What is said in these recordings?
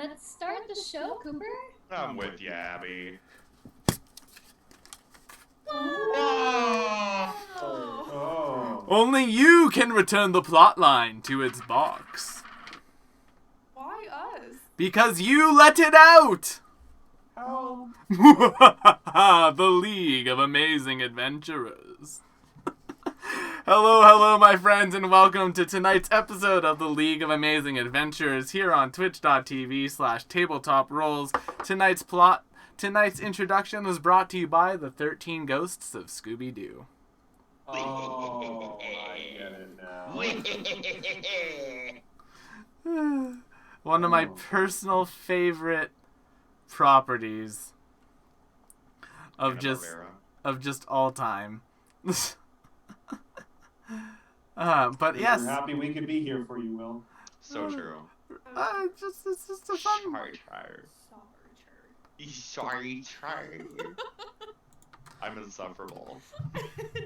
Let's start the show, Cooper. I'm with you, Abby. Oh. Only you can return the plotline to its box. Why us? Because you let it out! How? The League of Amazing Adventurers. Hello, my friends, and welcome to tonight's episode of the League of Amazing Adventurers here on twitch.tv/tabletop-rolls. Tonight's introduction was brought to you by the 13 Ghosts of Scooby-Doo. Oh, I get it now. One of my personal favorite properties of just all time. But yes, We're happy we could be here for you, Will. So true. it's just a fun. Sorry. I'm insufferable.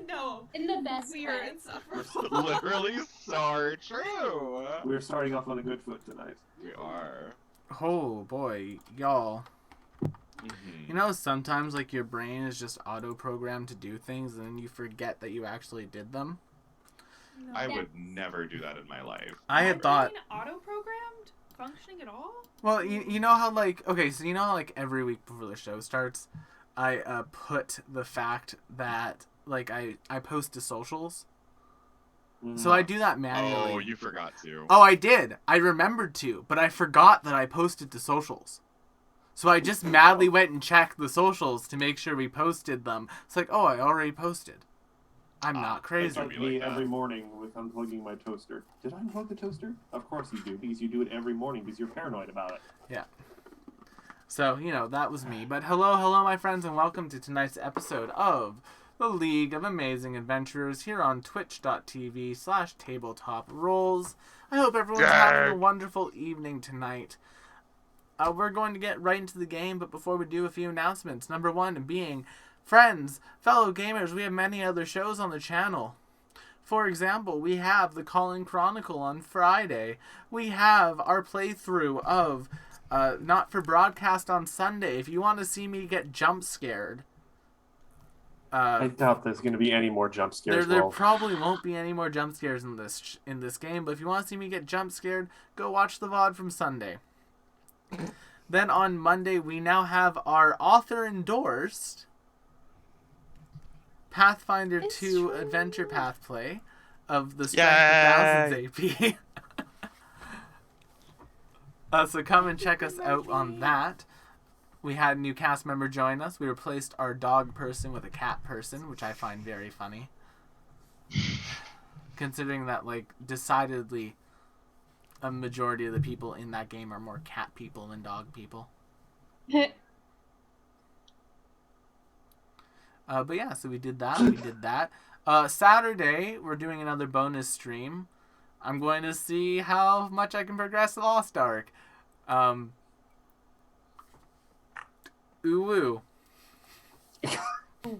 No. In the best We are way. insufferable. Literally so true. We're starting off on a good foot tonight. We are. Oh boy, y'all. Mm-hmm. You know, sometimes like your brain is just auto-programmed to do things, and then you forget that you actually did them. No. I would never do that in my life. I had thought. Auto-programmed? Functioning at all? Well, you know how like so you know how like every week before the show starts, I put the fact that like I post to socials. So I do that manually. Oh, you forgot to. Oh, I did. I remembered to, but I forgot that I posted to socials. So I just madly went and checked the socials to make sure we posted them. It's like, oh, I already posted. I'm not It's crazy. like me every morning with unplugging my toaster. Did I unplug the toaster? Of course you do, because you do it every morning because you're paranoid about it. Yeah. So, you know, that was me. But hello, my friends, and welcome to tonight's episode of the League of Amazing Adventurers here on twitch.tv/tabletop-rolls. I hope everyone's having a wonderful evening tonight. We're going to get right into the game, but before we do, a few announcements. Number one being, friends, fellow gamers, we have many other shows on the channel. For example, we have the Calling Chronicle on Friday. We have our playthrough of Not for Broadcast on Sunday. If you want to see me get jump scared. I doubt there's going to be any more jump scares. There probably won't be any more jump scares in this game, but if you want to see me get jump scared, go watch the VOD from Sunday. Then on Monday, we now have our author-endorsed Pathfinder 2 Adventure Path play of the Strength of Thousands AP. So come and check us out on that. We had a new cast member join us. We replaced our dog person with a cat person, which I find very funny. Considering that, like, decidedly a majority of the people in that game are more cat people than dog people. But yeah, so we did that. Saturday, we're doing another bonus stream. I'm going to see how much I can progress the Lost Ark. Ooh-woo.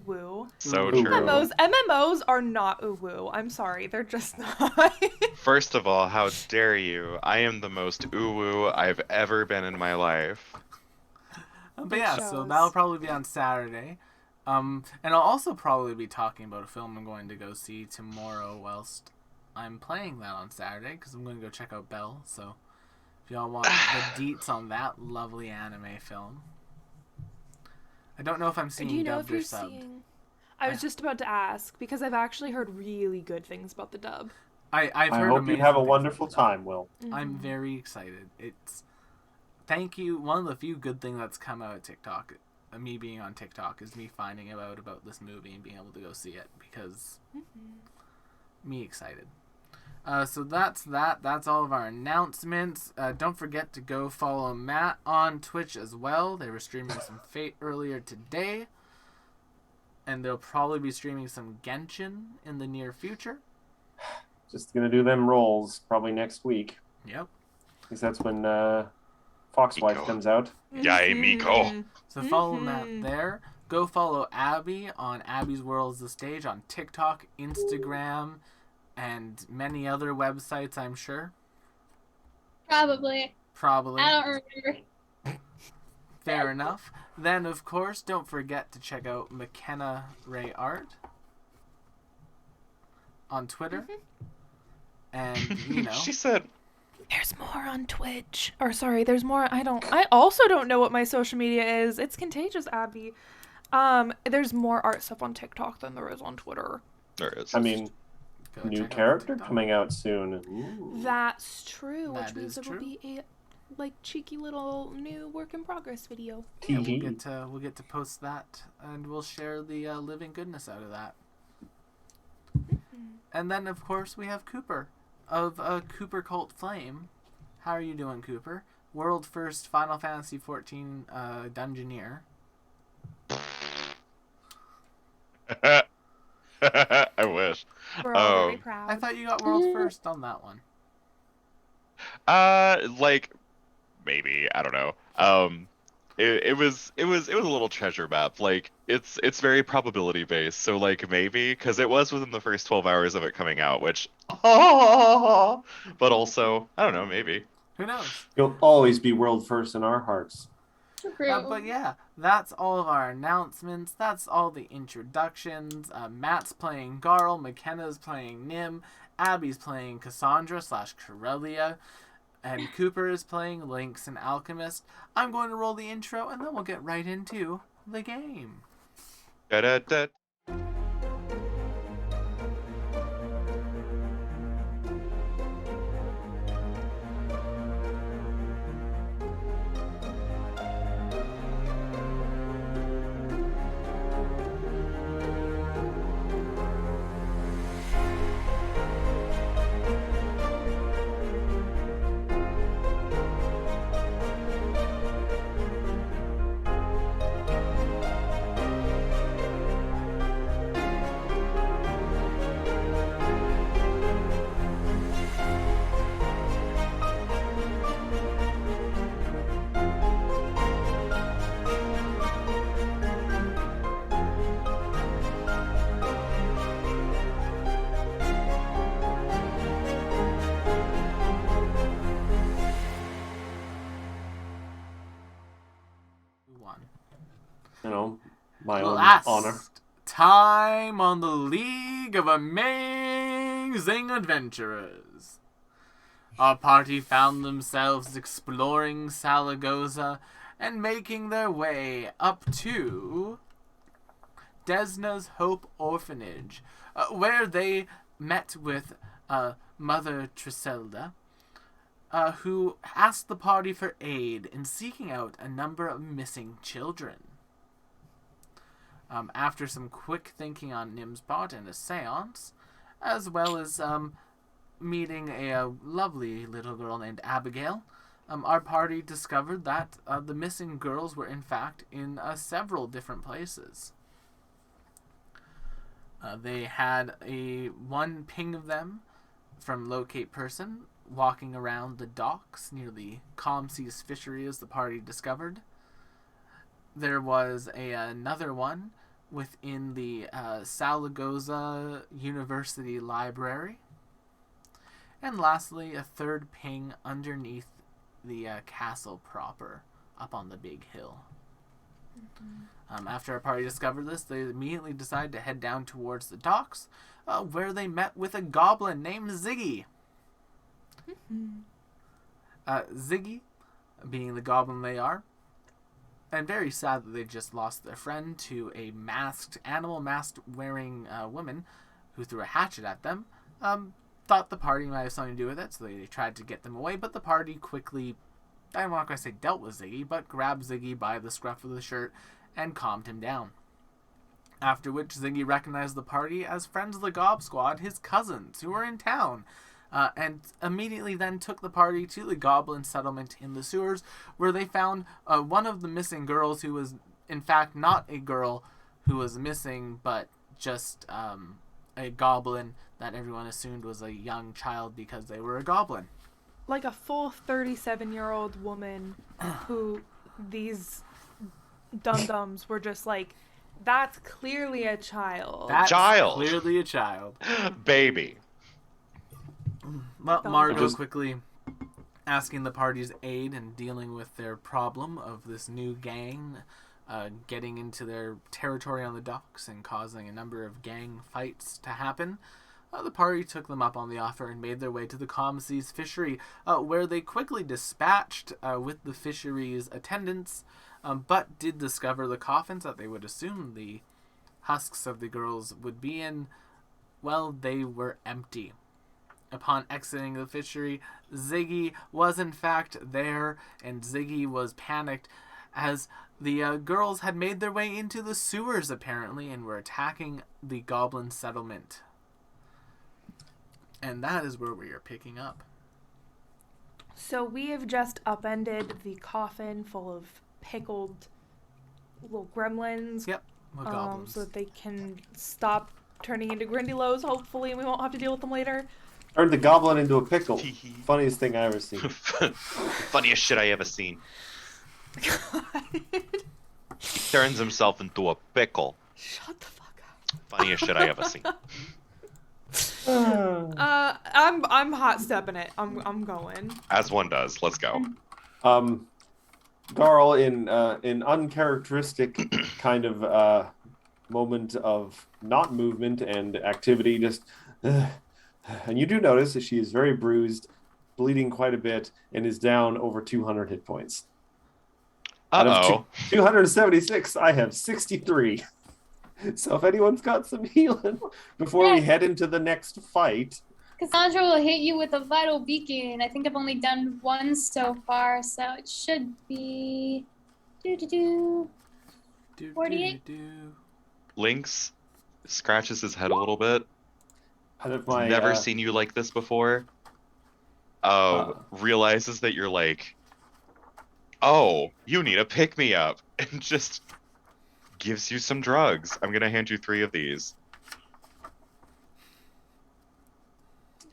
Woo. So Ooh. true. MMOs are not ooh-woo. I'm sorry. They're just not. First of all, how dare you? I am the most ooh-woo I've ever been in my life. But yeah, so shows. that'll probably be on Saturday. And I'll also probably be talking about a film I'm going to go see tomorrow whilst I'm playing that on Saturday, because I'm going to go check out Belle. So if y'all want the deets on that lovely anime film. I don't know if I'm seeing Do you know dubbed if you're or subbed. seeing? I was just about to ask because I've actually heard really good things about the dub. I've I heard hope you amazing have a things wonderful about the dub. time, Will. I'm very excited. Thank you. One of the few good things that's come out of TikTok, me being on TikTok, is me finding out about this movie and being able to go see it because me excited. So that's that. That's all of our announcements. Don't forget to go follow Matt on Twitch as well. They were streaming some Fate earlier today. And they'll probably be streaming some Genshin in the near future. Just going to do them rolls probably next week. Yep. Because that's when Foxwife Miko. comes out. Yay, Miko. So follow Matt there. Go follow Abby on Abby's World is the Stage on TikTok, Instagram, and many other websites, I'm sure. Probably. Probably. I don't remember. Fair enough. Then, of course, don't forget to check out McKenna Ray Art on Twitter. And, you know, She said, There's more on Twitch. Or sorry, there's more. I also don't know what my social media is. It's contagious, Abby. There's more art stuff on TikTok than there is on Twitter. there is. I mean, go new check out character TikTok. coming out soon. Ooh. That's true, which That means is it will true. be a cheeky little new work in progress video. Yeah, Tee. we'll get to post that, and we'll share the living goodness out of that. And then, of course, we have Cooper of Cooper Cult Flame. How are you doing, Cooper? World first Final Fantasy XIV Dungeoneer. I wish. We're all very Um, proud. I thought you got world first on that one. Like maybe I don't know. It was a little treasure map. Like it's very probability based. So like maybe because it was within the first 12 hours of it coming out, which but also I don't know, maybe. Who knows? You'll always be world first in our hearts. But yeah, that's all of our announcements. That's all the introductions. Matt's playing Garl, McKenna's playing Nim, Abby's playing Cassandra / Corellia, and Cooper is playing Lynx and Alchemist. I'm going to roll the intro, and then we'll get right into the game. Da-da-da. One. You know, my own Last honor. time on the League of Amazing Adventurers. Our party found themselves exploring Salagoza and making their way up to Desna's Hope Orphanage, where they met with Mother Triselda, who asked the party for aid in seeking out a number of missing children. After some quick thinking on Nim's part and a seance, as well as meeting a lovely little girl named Abigail, our party discovered that the missing girls were in fact in several different places. They had one ping of them from locate person walking around the docks near the Calm Seas fishery as the party discovered. There was another one within the Salagoza University Library. And lastly, a third ping underneath the castle proper, up on the big hill. After our party discovered this, they immediately decided to head down towards the docks, where they met with a goblin named Ziggy. Ziggy, being the goblin they are, and very sad that they just lost their friend to a animal mask wearing woman who threw a hatchet at them, thought the party might have something to do with it, so they tried to get them away, but the party quickly, I'm not going to say dealt with Ziggy, but grabbed Ziggy by the scruff of the shirt and calmed him down. After which Ziggy recognized the party as friends of the Gob Squad, his cousins, who were in town, and immediately then took the party to the Goblin settlement in the sewers, where they found one of the missing girls who was, in fact, not a girl who was missing, but just a goblin that everyone assumed was a young child because they were a goblin. Like a full 37-year-old woman who these dum-dums were just like, that's clearly a child. That's Child. clearly a child. Baby. Well, Margot Just- quickly asking the party's aid in dealing with their problem of this new gang getting into their territory on the docks and causing a number of gang fights to happen. The party took them up on the offer and made their way to the Calm Seas fishery, where they quickly dispatched with the fishery's attendants, but did discover the coffins that they would assume the husks of the girls would be in. Well, they were empty. Upon exiting the fishery, Ziggy was in fact there, and Ziggy was panicked as the girls had made their way into the sewers apparently and were attacking the goblin settlement. And that is where we are picking up. So we have just upended the coffin full of pickled little gremlins. Yep, with goblins. So that they can stop turning into Grindylows, hopefully, and we won't have to deal with them later. Turned the goblin into a pickle. Funniest thing I ever seen. Funniest shit I ever seen. He turns himself into a pickle. Shut the fuck up. Funniest shit I ever seen. I'm hot stepping it. I'm going. As one does. Let's go. Garl, in uncharacteristic kind of moment of not movement and activity, just and you do notice that she is very bruised, bleeding quite a bit, and is down over 200 hit points. Out of 276, I have 63. So if anyone's got some healing before we head into the next fight. Cassandra will hit you with a vital beacon. I think I've only done one so far, so it should be 48. Lynx scratches his head a little bit. Out of my, Never seen you like this before. Realizes that you're like, oh, you need a pick-me-up, and just gives you some drugs. I'm gonna hand you 3 of these.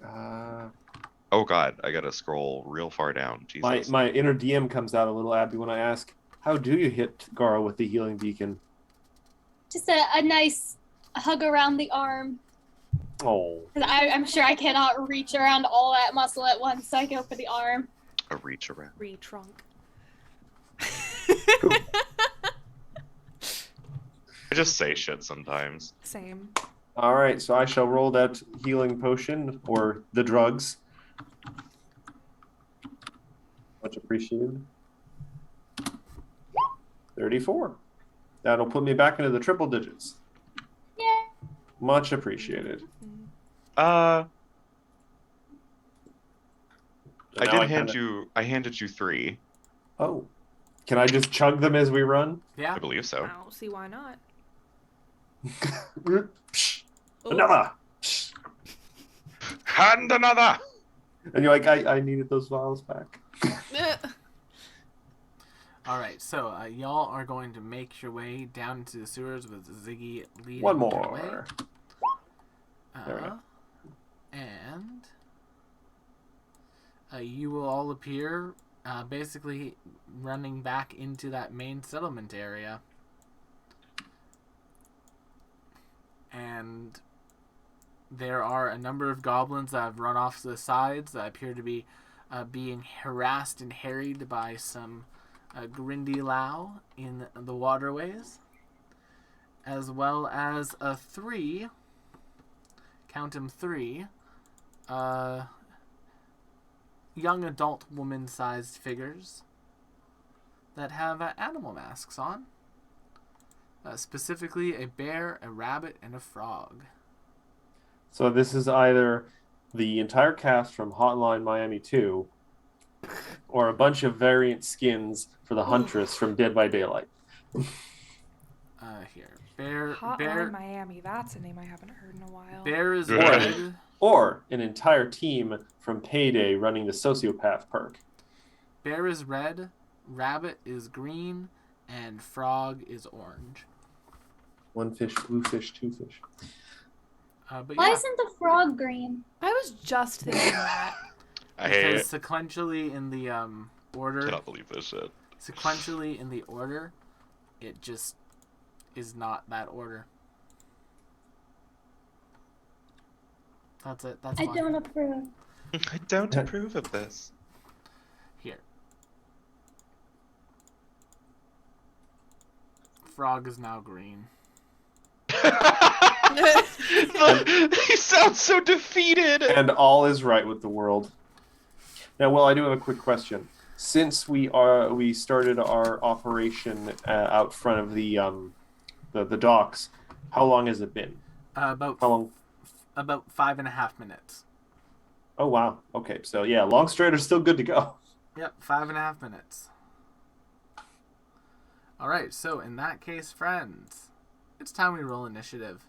Oh god, I gotta scroll real far down. Jesus. My inner DM comes out a little, Abby, when I ask, how do you hit Garl with the healing beacon? Just a nice hug around the arm. Oh. 'Cause I'm sure I cannot reach around all that muscle at once, so I go for the arm. A reach around. Re-trunk. I just say shit sometimes. Same. All right, so I shall roll that healing potion, or the drugs. Much appreciated. 34. That'll put me back into the triple digits. Yeah. Much appreciated. I Now did kinda- I handed you 3. Oh. Can I just chug them as we run? Yeah. I believe so. I don't see why not. Psh, Ooh. another. Hand another! And you're like, I needed those vials back. Alright, so y'all are going to make your way down into the sewers with Ziggy leading One the more. way. There we go. And you will all appear basically running back into that main settlement area. And there are a number of goblins that have run off to the sides that appear to be being harassed and harried by some Grindylow in the waterways, as well as 3, count 'em 3, young adult woman-sized figures that have animal masks on. Specifically a bear, a rabbit, and a frog. So this is either the entire cast from Hotline Miami 2 or a bunch of variant skins for the Huntress from Dead by Daylight. Here. Bear Miami. That's a name I haven't heard in a while. Bear is Right. red. Or an entire team from Payday running the Sociopath perk. Bear is red, rabbit is green, and frog is orange. 1 fish, blue fish, 2 fish. But Why yeah, isn't the frog green? I was just thinking that. I hate because it. sequentially in the order, Cannot believe this shit. sequentially in the order, it just is not that order. That's it. That's I fine. don't approve. I don't approve of this. frog is now green. He sounds so defeated. And all is right with the world. Now, well, I do have a quick question. Since we started our operation out front of the docks, how long has it been? About How long? about 5.5 minutes. Oh wow. Okay, so yeah, Longstrider's still good to go. Yep, 5.5 minutes. All right, so in that case, friends, it's time we roll initiative.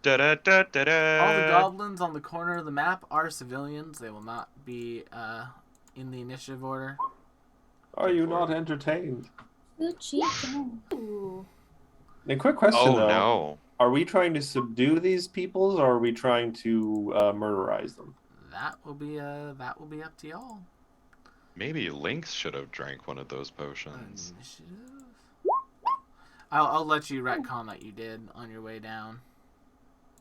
Da, da, da, da, da. All the goblins on the corner of the map are civilians. They will not be in the initiative order. Are you not entertained? Gucci. Ooh. And quick question Oh though. no. Are we trying to subdue these peoples, or are we trying to murderize them? That will be up to y'all. Maybe Lynx should have drank one of those potions. Initiative. I'll let you retcon that you did on your way down.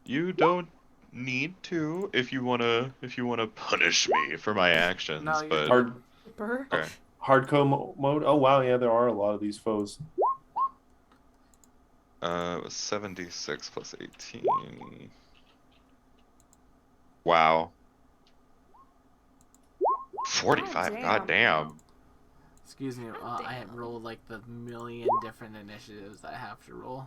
You don't need to if you wanna punish me for my actions, No, you're but Hard Burr. okay. hardcore mode. Oh wow, yeah, there are a lot of these foes. It was 76 plus 18. Wow. 45. damn. God damn. Excuse me, God I damn. rolled like the million different initiatives that I have to roll.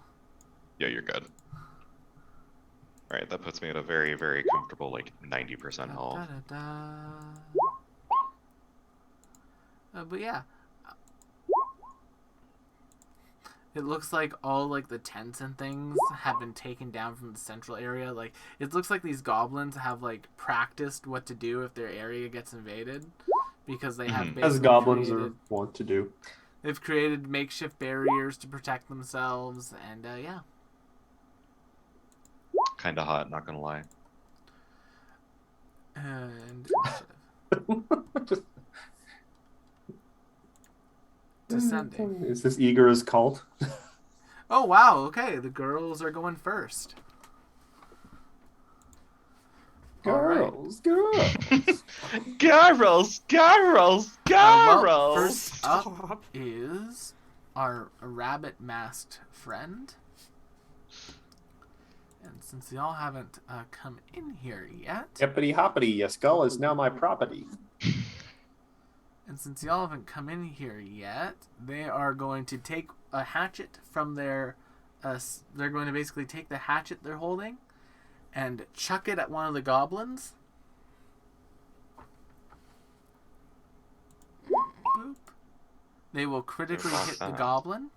Yeah, you're good. All right, that puts me at a very, very comfortable like 90% health. But yeah, it looks like all like the tents and things have been taken down from the central area. Like it looks like these goblins have like practiced what to do if their area gets invaded, because they have Mhm. basically As goblins created, are wont to do. they've created makeshift barriers to protect themselves, and yeah. Kinda hot, not gonna lie. And Just- descending. Is this Igor's cult? Oh wow, okay, the girls are going first. Girls, girls. Girls, girls, Well, girls. first up Stop. is our rabbit masked friend. And since y'all haven't come in here yet, Hippity hoppity, your skull is now my property. they are going to take a hatchet from their. They're going to basically take the hatchet they're holding and chuck it at one of the goblins. Boop. They will critically hit the goblin.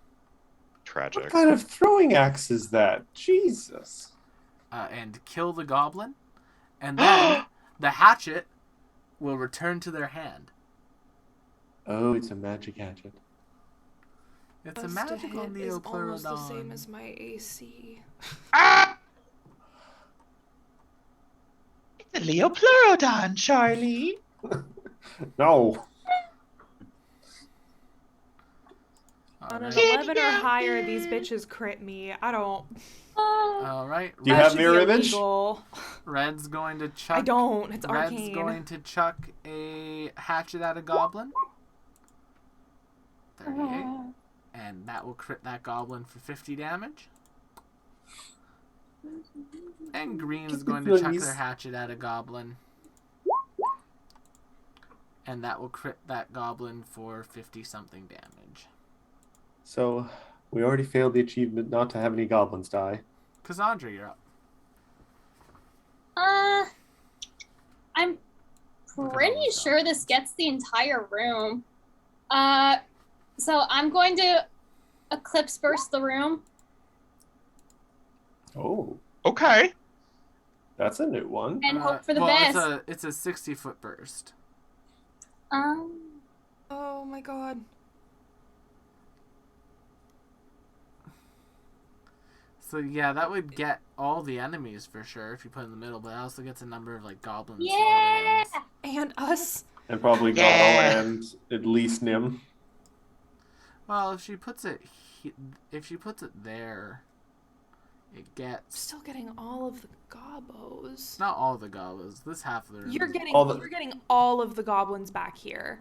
Tragic. What kind of throwing axe is that? Jesus. And kill the goblin, and then the hatchet will return to their hand. Oh, it's a magic hatchet. It's a Plus to magical hit is almost the same Neopleurodon. as my AC. The Leopleurodon, Charlie. No. On an Alright. 11 or higher, these bitches crit me. I don't. Alright. Do you That have should be mirror image? illegal. Red's going to chuck. I don't. It's Red's arcane. going to chuck a hatchet at a goblin. 38. And that will crit that goblin for 50 damage. And green is going to chuck their hatchet at a goblin. And that will crit that goblin for 50 something damage. So, we already failed the achievement not to have any goblins die. Cassandra, you're up. I'm pretty sure this gets the entire room. So I'm going to eclipse burst the room. Oh, Okay. that's a new one. And hope for the well, best. It's a 60-foot burst. Oh my god. So yeah, that would get all the enemies for sure if you put it in the middle, but it also gets a number of like goblins. and Yeah! civilians. And us. And probably Yeah. Gotto and at least Nim. Well, if she puts it there, it gets Still getting all of the gobos. not all the goblins. This half of the room. You're is- getting All the- you're getting all of the goblins back here.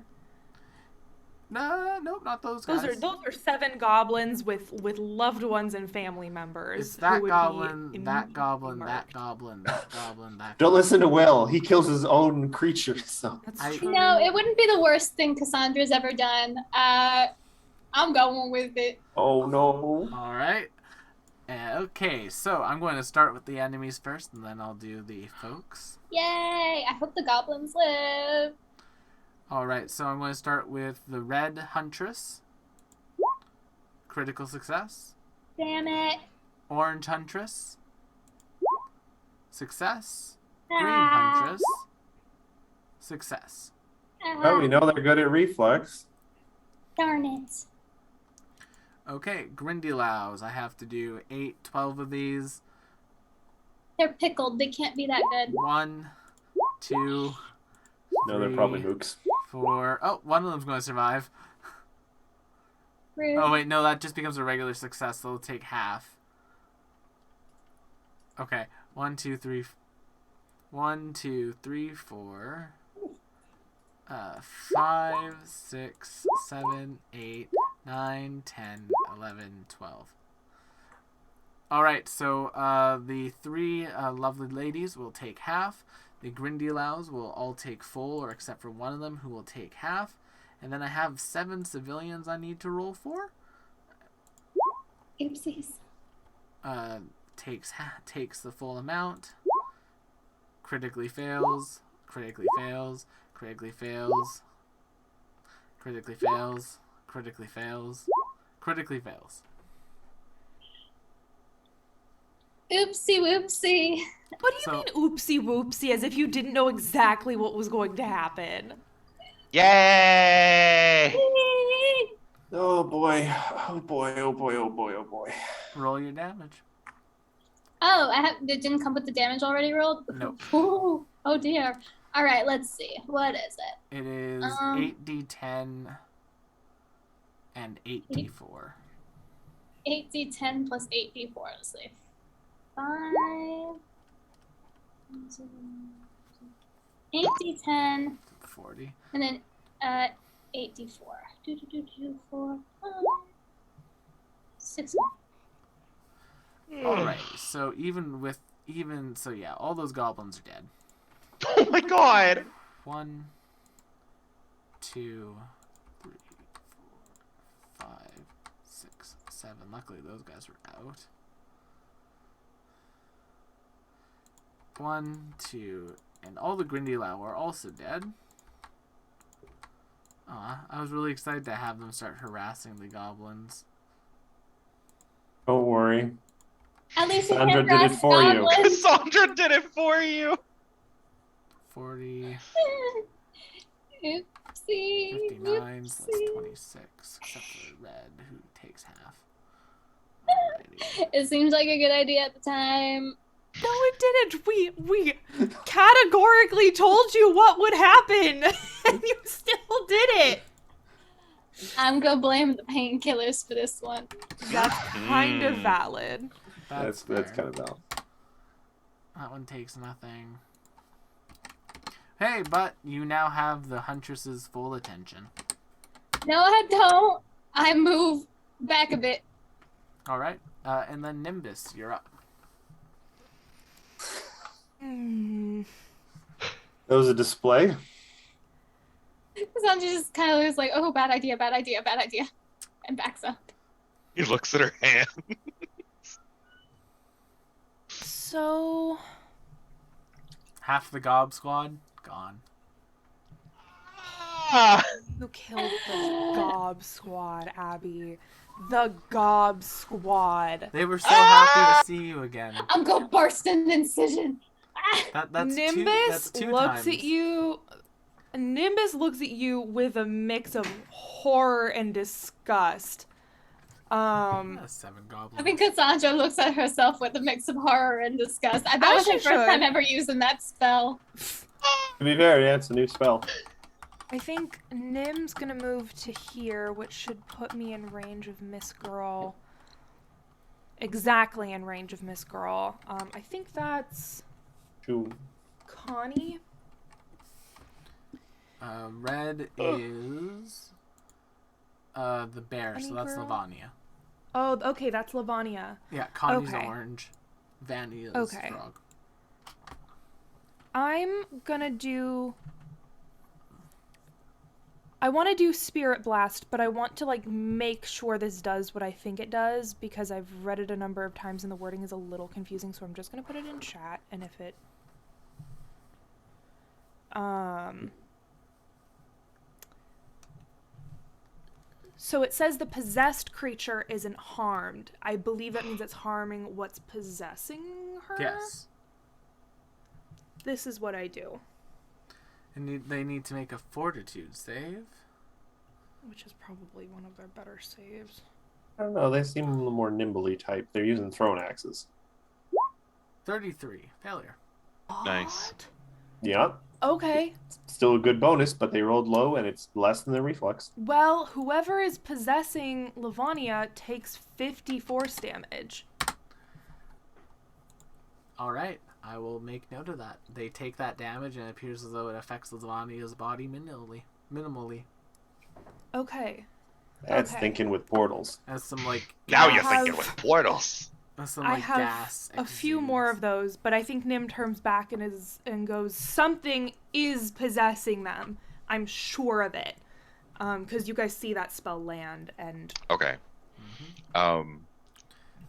No, nope, not those guys. Those are 7 goblins with loved ones and family members. It's that who would goblin, be that goblin, immediately that marked. goblin, that goblin, that. Don't goblin. listen to Will. He kills his own creatures. So. That's I- true. No, it wouldn't be the worst thing Cassandra's ever done. I'm going with it. Oh no. All right. Okay, so I'm going to start with the enemies first, and then I'll do the folks. Yay! I hope the goblins live. All right, so I'm going to start with the red huntress. Critical success. Damn it. Orange huntress. Success. Green Ah, huntress. Success. Well, we know they're good at reflex. Darn it. Okay, Grindylows. I have to do 12 of these. They're pickled. They can't be that good. 1, 2, No, they're probably 3, mooks. 4. Oh, one of them's going to survive. Rude. Oh, wait, no, that just becomes a regular success, so it'll take half. Okay, 1, 2, 3, 4. 5, 6, 7, 8, 9, 10, 11, 12. Alright, so the 3 lovely ladies will take half. The Grindylows will all take full, or except for one of them who will take half. And then I have 7 civilians I need to roll for. Oopsies. Takes the full amount. Critically fails. Critically fails. Critically fails. Critically fails. Critically fails. Critically fails. Oopsie whoopsie. What do you So- mean oopsie whoopsie, as if you didn't know exactly what was going to happen? Yay! Oh boy. Oh boy. Oh boy. Oh boy. Oh boy. Roll your damage. Oh, it didn't come with the damage already rolled? Nope. Ooh, oh dear. All right, let's see. What is it? It is 8d10 and 8d4. 8d10 plus 8d4. Let's see. 5. 8d10 40. and then 8d4. 4, 5, 6. Alright, so so yeah, all those goblins are dead. Oh my god! 1, 2, 3, 4, 5, 6, 7. Luckily those guys were out. 1, 2, and all the Grindylow are also dead. Aw, I was really excited to have them start harassing the goblins. Don't worry. At least we Sandra can't did it grasp for you. goblins. Cassandra did it for you! 40, Oopsie. 59, so that's Oopsie. 26, except for red, who takes half. Alrighty. It seems like a good idea at the time. No, it didn't. We categorically told you what would happen, and you still did it. I'm gonna blame the painkillers for this one. That's kind of Mm. valid. That's fair. kind of valid. That one takes nothing. Hey, but you now have the Huntress's full attention. No, I don't. I move back a bit. Alright, and then Nimbus, you're up. Hmm. That was a display. Cassandra just kind of was like, oh, bad idea, bad idea, bad idea. And backs up. He looks at her hand. So Half the Gob Squad, gone. Ah! you killed the Gob Squad, Abby. The Gob Squad. They were so happy to see you again. I'm gonna burst an incision. Ah! That's Nimbus two looks times. at you. Nimbus looks at you with a mix of horror and disgust. That's 7 goblins. I think Cassandra looks at herself with a mix of horror and disgust. That As was her she first should. time ever using that spell. To be fair, yeah, it's a new spell. I think Nim's gonna move to here, which should put me in range of Miss Girl. Exactly in range of Miss Girl. I think that's Two. Connie. Red is The bear, Bunny so that's girl? Lavania. Oh, okay, that's Lavania. Yeah, Connie's Okay. orange. Vanny is Okay. frog. I'm gonna do. I want to do Spirit Blast, but I want to like make sure this does what I think it does because I've read it a number of times and the wording is a little confusing, so I'm just gonna put it in chat. And if it, so it says the possessed creature isn't harmed. I believe that means it's harming what's possessing her. Yes. This is what I do, And they need to make a fortitude save. which is probably one of their better saves. I don't know. They seem a little more nimbly type. They're using thrown axes. 33. Failure. Nice. What? Yeah. Okay. Still a good bonus, but they rolled low and it's less than their reflex. Well, whoever is possessing Lavania takes 50 force damage. Alright, I will make note of that. They take that damage and it appears as though it affects Lavania's body minimally. Okay. That's Okay. thinking with portals. As some, like, Now I you're thinking have- with portals. as some, I like, have gas a few more exudes. of those, but I think Nim turns back and goes, something is possessing them. I'm sure of it. Because you guys see that spell land, and Okay. Mhm.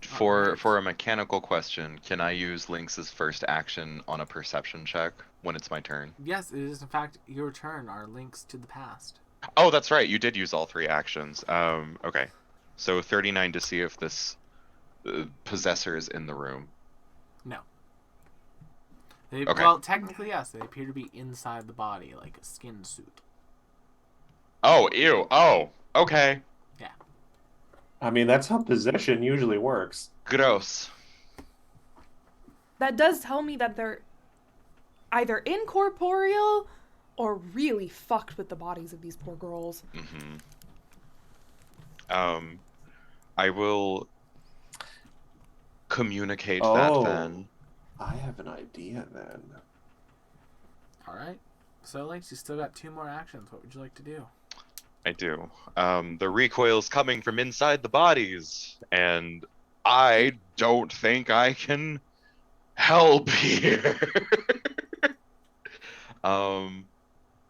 For Alright. for a mechanical question, can I use Lynx's first action on a perception check when it's my turn? Yes, it is in fact your turn, our links to the past. Oh, that's right. You did use all 3 actions. Okay. So 39 to see if this possessor is in the room. No. They, Okay. Well, technically, yes. They appear to be inside the body, like a skin suit. Oh, ew. Oh, okay. I mean, that's how possession usually works. Gross. that does tell me that they're either incorporeal or really fucked with the bodies of these poor girls. Mm-hmm. I will communicate that Oh. then. I have an idea then. Alright. So, Lynx, you still got 2 more actions. What would you like to do? I do. The recoil's coming from inside the bodies, and I don't think I can help here.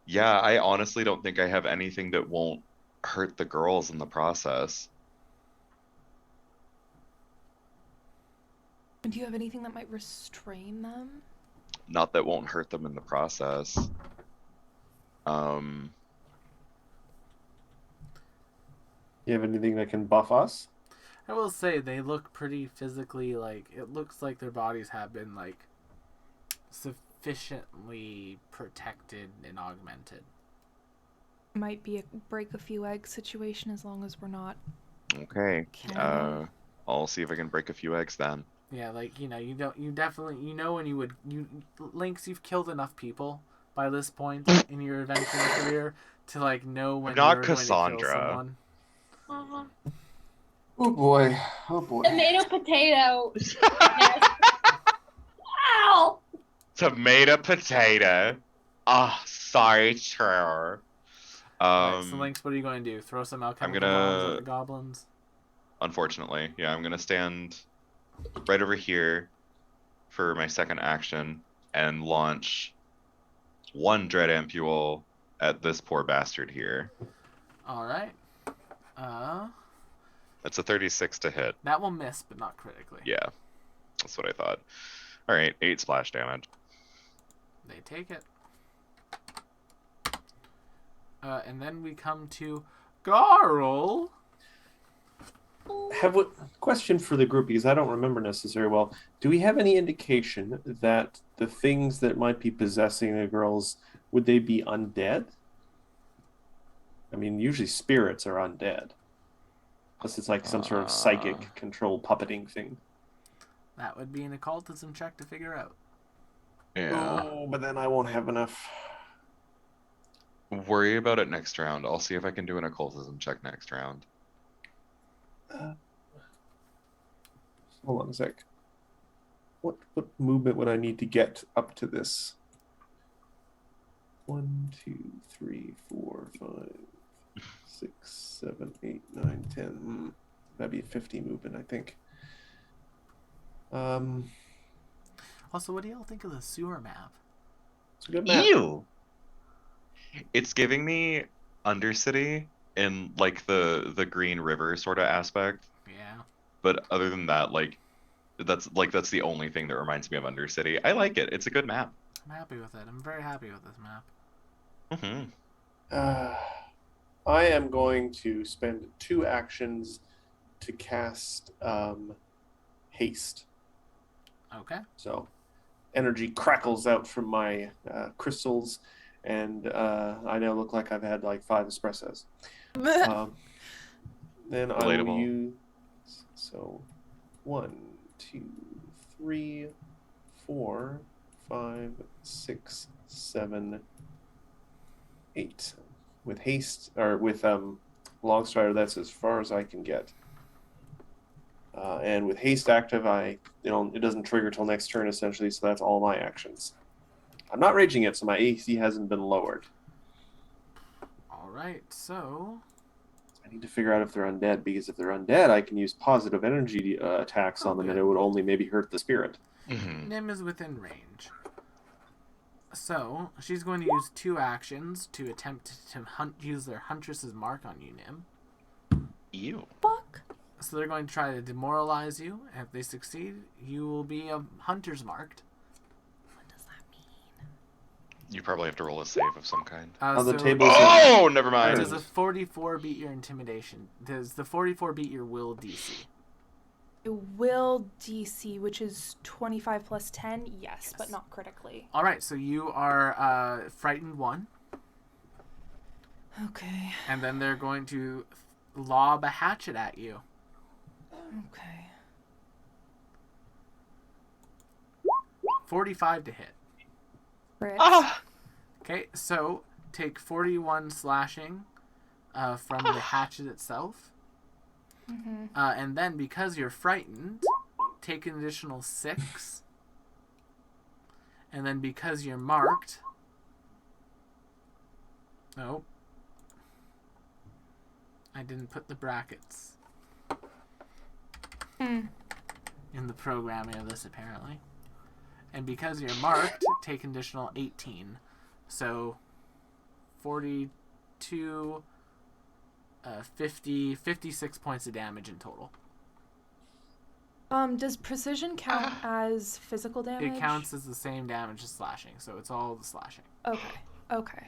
Yeah, I honestly don't think I have anything that won't hurt the girls in the process. And do you have anything that might restrain them? Not that won't hurt them in the process. You have anything that can buff us? I will say they look pretty physically, like, it looks like their bodies have been, like, sufficiently protected and augmented. Might be a break a few eggs situation as long as we're not Okay. killing them. I'll see if I can break a few eggs then. Yeah, like, you know, you definitely, you know when you would, Lynx, you've killed enough people by this point in your adventuring career to, like, know when not you're going to Cassandra. kill someone. Oh boy. Oh boy. Tomato potato. Ow! Tomato potato. Ah, sorry, sure. Alright, so Lynx, what are you going to do? Throw some alchemical bombs at the goblins? Unfortunately, yeah, I'm gonna stand right over here for my second action and launch 1 dread ampule at this poor bastard here. Alright. That's a 36 to hit. That will miss, but not critically. Yeah, that's what I thought. All right, 8 splash damage. They take it. And then we come to Garl. Have a question for the group because I don't remember necessarily well. Do we have any indication that the things that might be possessing the girls would they be undead? I mean, usually spirits are undead, unless it's like some sort of psychic control puppeting thing. That would be an occultism check to figure out. Yeah. Oh, but then I won't have enough. Worry about it next round. I'll see if I can do an occultism check next round. Hold on a sec. What movement would I need to get up to this? 1, 2, 3, 4, 5, 6, 7, 8, 9, 10. That'd be 50 movement, I think. Also, what do y'all think of the sewer map? It's a good map. Ew. It's giving me Undercity in like the Green River sort of aspect. Yeah. But other than that, that's the only thing that reminds me of Undercity. I like it. It's a good map. I'm happy with it. I'm very happy with this map. I am going to spend 2 actions to cast haste. Okay. So energy crackles out from my crystals, and I now look like I've had like 5 espressos. Then I will Relatable. use 1, 2, 3, 4, 5, 6, 7, 8. With haste or with Longstrider, that's as far as I can get. And with haste active, it doesn't trigger till next turn essentially, so that's all my actions. I'm not raging yet, so my AC hasn't been lowered. All right. So. I need to figure out if they're undead, because if they're undead, I can use positive energy attacks on them, and it would only maybe hurt the spirit. Nim is within range. So, she's going to use 2 actions to attempt to use their Huntress's mark on you, Nim. Ew. Fuck. So they're going to try to demoralize you, and if they succeed, you will be a Hunter's marked. What does that mean? You probably have to roll a save of some kind. On the So table. Oh, never mind. does a 44 beat your intimidation? Does the 44 beat your will DC? It will DC, which is 25 plus 10, yes, but not critically. All right, so you are frightened 1, Okay. and then they're going to lob a hatchet at you. Okay. 45 to hit. Crit. Ah! Okay, so take 41 slashing from the hatchet itself. Mm-hmm. And then, because you're frightened, take an additional 6. And then, because you're marked... Nope. I didn't put the brackets in the programming of this, apparently. And because you're marked, take an additional 18. So, 42... 56 points of damage in total. Does precision count as physical damage? It counts as the same damage as slashing, so it's all the slashing. Okay.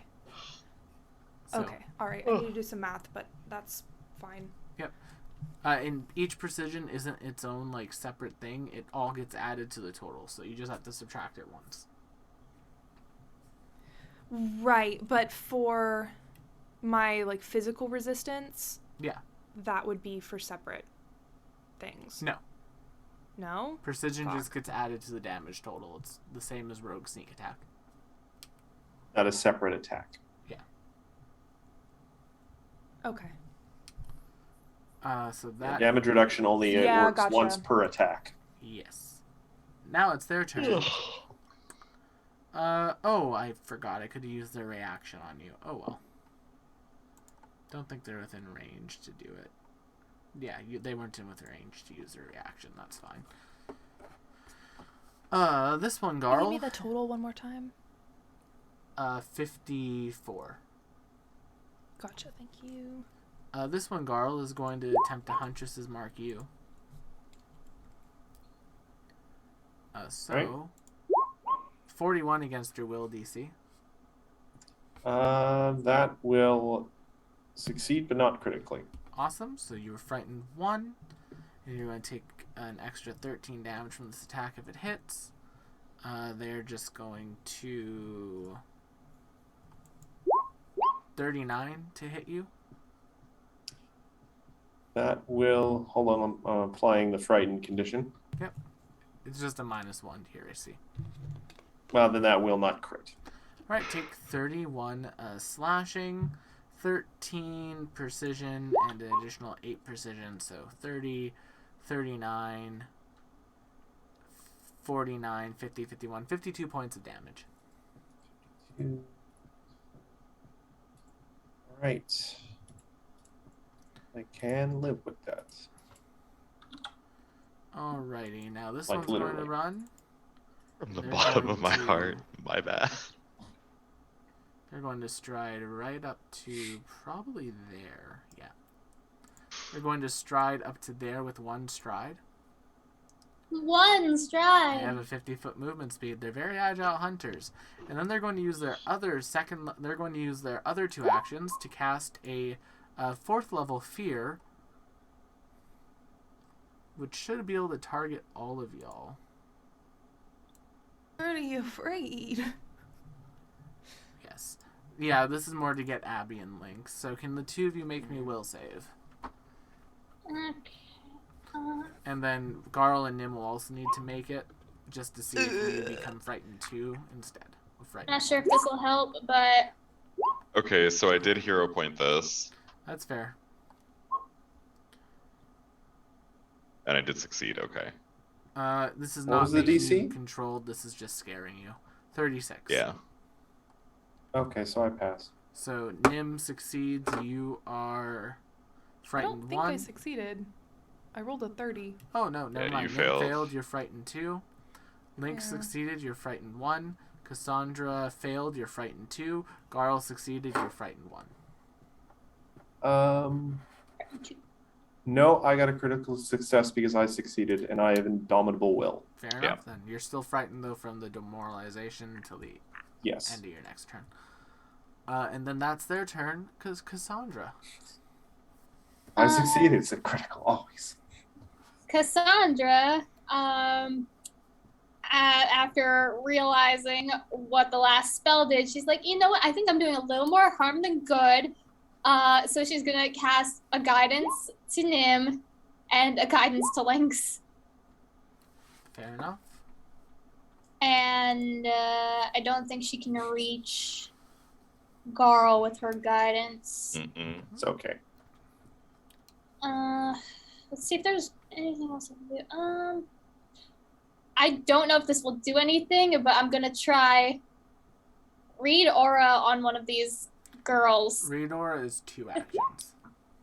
So, Okay. All right. I need to do some math, but that's fine. Yep. And each precision isn't its own like separate thing. It all gets added to the total, so you just have to subtract it once. Right, but for my like physical resistance, Yeah. that would be for separate things. No. No? Precision Fuck. just gets added to the damage total. It's the same as rogue sneak attack. Not a separate attack. Okay. So that Damage reduction only Yeah, works gotcha. once per attack. yes. Now it's their turn. Oh, I forgot. I could have used their reaction on you. Oh well. Don't think they're within range to do it. Yeah, they weren't in with range to use their reaction. That's fine. This one, Give Garl. me the total one more time. 54. Gotcha. Thank you. This one, Garl, is going to attempt to Huntress's mark you. So, Right. 41 against your will DC. That will succeed, but not critically. Awesome. So you were frightened 1, and you're going to take an extra 13 damage from this attack if it hits. They're just going to 39 to hit you. That will. Hold on, I'm applying the frightened condition. It's just a -1 to your AC. Well, then that will not crit. All right, take 31 slashing, 13 precision, and an additional 8 precision. So 30, 39, 49, 50, 51, 52 points of damage. All right. I can live with that. Alrighty, now this Like, one's going to literally. run. From the They're bottom going of my to- heart. My bad. They're going to stride right up to probably there. Yeah. They're going to stride up to there with one stride. One They stride. have a 50-foot movement speed. They're very agile hunters. And then they're going to use their other two actions to cast a 4th level fear, which should be able to target all of y'all. Are you afraid? Yes. Yeah, this is more to get Abby and Link. So can the two of you make me will save? Okay. And then Garl and Nim will also need to make it, just to see if you become frightened 2 instead of frightened. Not sure if this will help, but Okay, so I did hero point this, That's fair. and I did succeed. Okay. This is What not was the making DC? you controlled. This is just scaring you. 36. Yeah. Okay, so I pass. So Nim succeeds. You are I frightened don't think 1. I succeeded. I rolled a 30. Oh no, never Yeah, mind. you Nim failed. failed. You're frightened 2. Link Yeah. succeeded. You're frightened 1. Cassandra failed. You're frightened 2. Garl succeeded. You're frightened 1. No, I got a critical success because I succeeded, and I have indomitable will. Fair Yeah. enough then. You're still frightened though from the demoralization until the Yes. end of your next turn. And then that's their turn, because Cassandra. I succeeded. It's a critical always. Cassandra, after realizing what the last spell did, she's like, you know what? I think I'm doing a little more harm than good. So she's gonna cast a guidance to Nim and a guidance to Lynx. Fair enough. And I don't think she can reach Garl with her guidance. Mm-mm. It's okay. Let's see if there's anything else I can do. I don't know if this will do anything, but I'm gonna try read aura on one of these girls. Read Aura is 2 actions.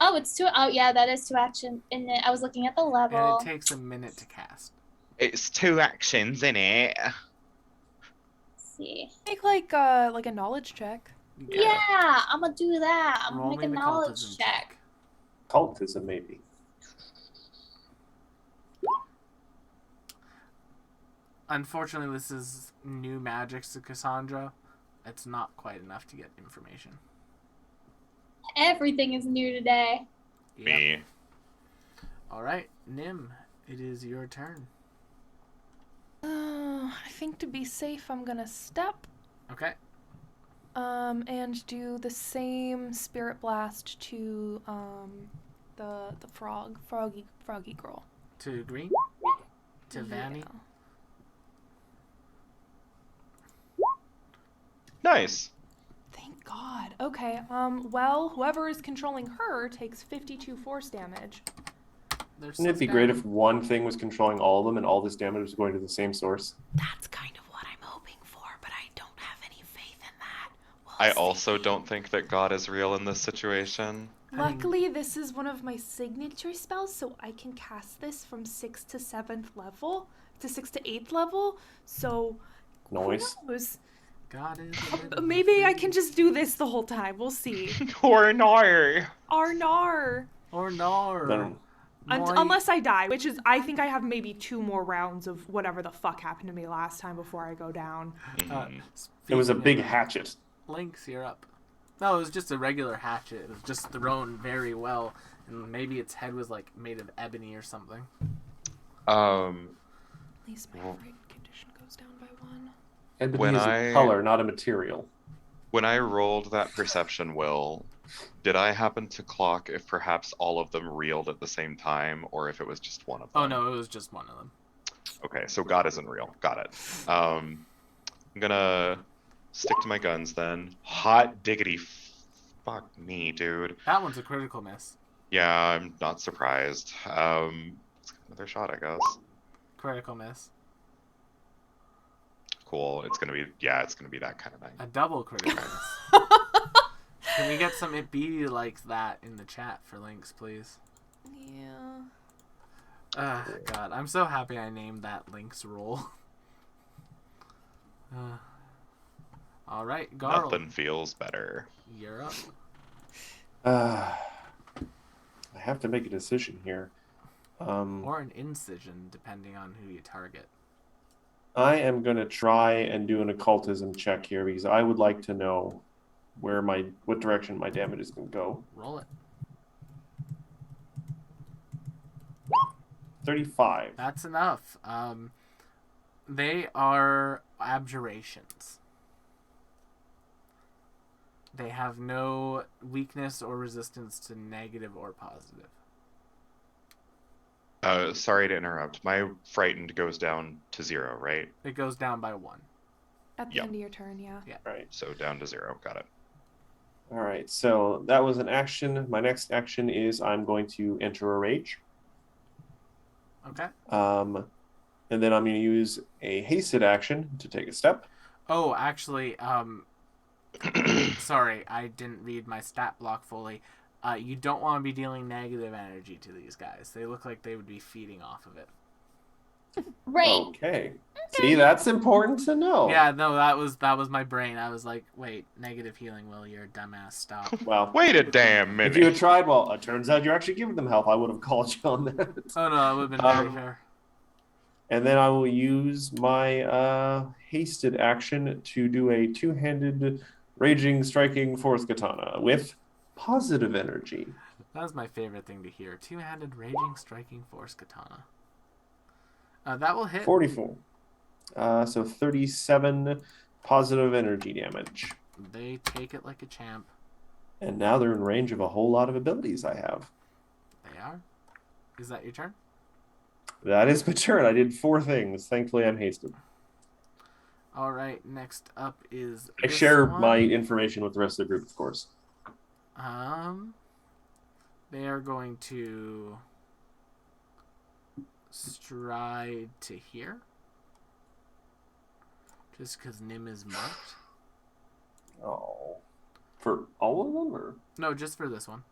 Oh, it's 2. Oh, yeah, that is 2 action in it. I was looking at the level. And it takes a minute to cast. It's 2 actions, innit? Let's see. Make like a knowledge check. You Yeah, get it. I'm gonna do that. I'm Roll gonna make me a the knowledge cultism check. Cultism, maybe. Unfortunately, this is new magic to Cassandra. It's not quite enough to get information. Everything is new today. Yep. Me. Alright, Nim, it is your turn. I think to be safe, I'm gonna step. Okay. And do the same spirit blast to the froggy girl. To Green? To Vanny? Yeah. Nice. Thank God. Okay. Well, whoever is controlling her takes 52 force damage. There's Wouldn't it be great if one thing was controlling all of them and all this damage was going to the same source? That's kind of what I'm hoping for, but I don't have any faith in that. I also don't think that God is real in this situation. Luckily, this is one of my signature spells, so I can cast this from 6th to 7th level to 6th to 8th level. So, Noise. who knows? God is a little Maybe I bit- can just do this the whole time. We'll see. Or no. Arnar. Or no. No. Unless I die, which is, I think I have maybe 2 more rounds of whatever the fuck happened to me last time before I go down. It was a speaking big of- hatchet. Lynx, you're up. No, it was just a regular hatchet. It was just thrown very well, and maybe its head was like made of ebony or something. At least my Well- fright condition goes down by 1. Ebony When is I- a color, not a material. When I rolled that perception will, did I happen to clock if perhaps all of them reeled at the same time, or if it was just one of them? Oh no, it was just one of them. Okay, so God isn't real. Got it. I'm gonna stick to my guns then. Hot diggity. Fuck me, dude. That one's a critical miss. Yeah, I'm not surprised. Let's get another shot, I guess. Critical miss. Cool. It's gonna be, yeah, it's gonna be that kind of night. A double critical miss. Can we get some it be like that in the chat for links, please? Yeah. God, I'm so happy I named that links role. All right, Garl, Nothing feels better. you're up. I have to make a decision here. Or an incision, depending on who you target. I am going to try and do an occultism check here because I would like to know what direction my damage is going to go. Roll it. 35. That's enough. They are abjurations. They have no weakness or resistance to negative or positive. Sorry to interrupt. My frightened goes down to 0, right? It goes down by 1. At the Yep. end of your turn, yeah. Right. So down to 0. Got it. All right. So that was an action. My next action is I'm going to enter a rage. Okay. And then I'm going to use a hasted action to take a step. Oh, actually, sorry, I didn't read my stat block fully. You don't want to be dealing negative energy to these guys. They look like they would be feeding off of it. Right. Okay. See, that's important to know. Yeah, no, that was my brain. I was like, wait, negative healing, Will, you're a dumbass. Stop. Well, Wait a damn if minute. you had tried, well, it turns out you're actually giving them health. I would have called you on that. Oh no, that would have been very fair. And then I will use my hasted action to do a two-handed raging striking force katana with positive energy. That was my favorite thing to hear. Two-handed raging striking force katana. That will hit. 44. So 37 positive energy damage. They take it like a champ. And now they're in range of a whole lot of abilities I have. They are. Is that your turn? That is my turn. I did 4 things. Thankfully, I'm hasted. All right. Next up is. I this share one. my information with the rest of the group, of course. They are going to stride to here. Just because Nim is marked. Oh. For all of them, or? No, just for this one.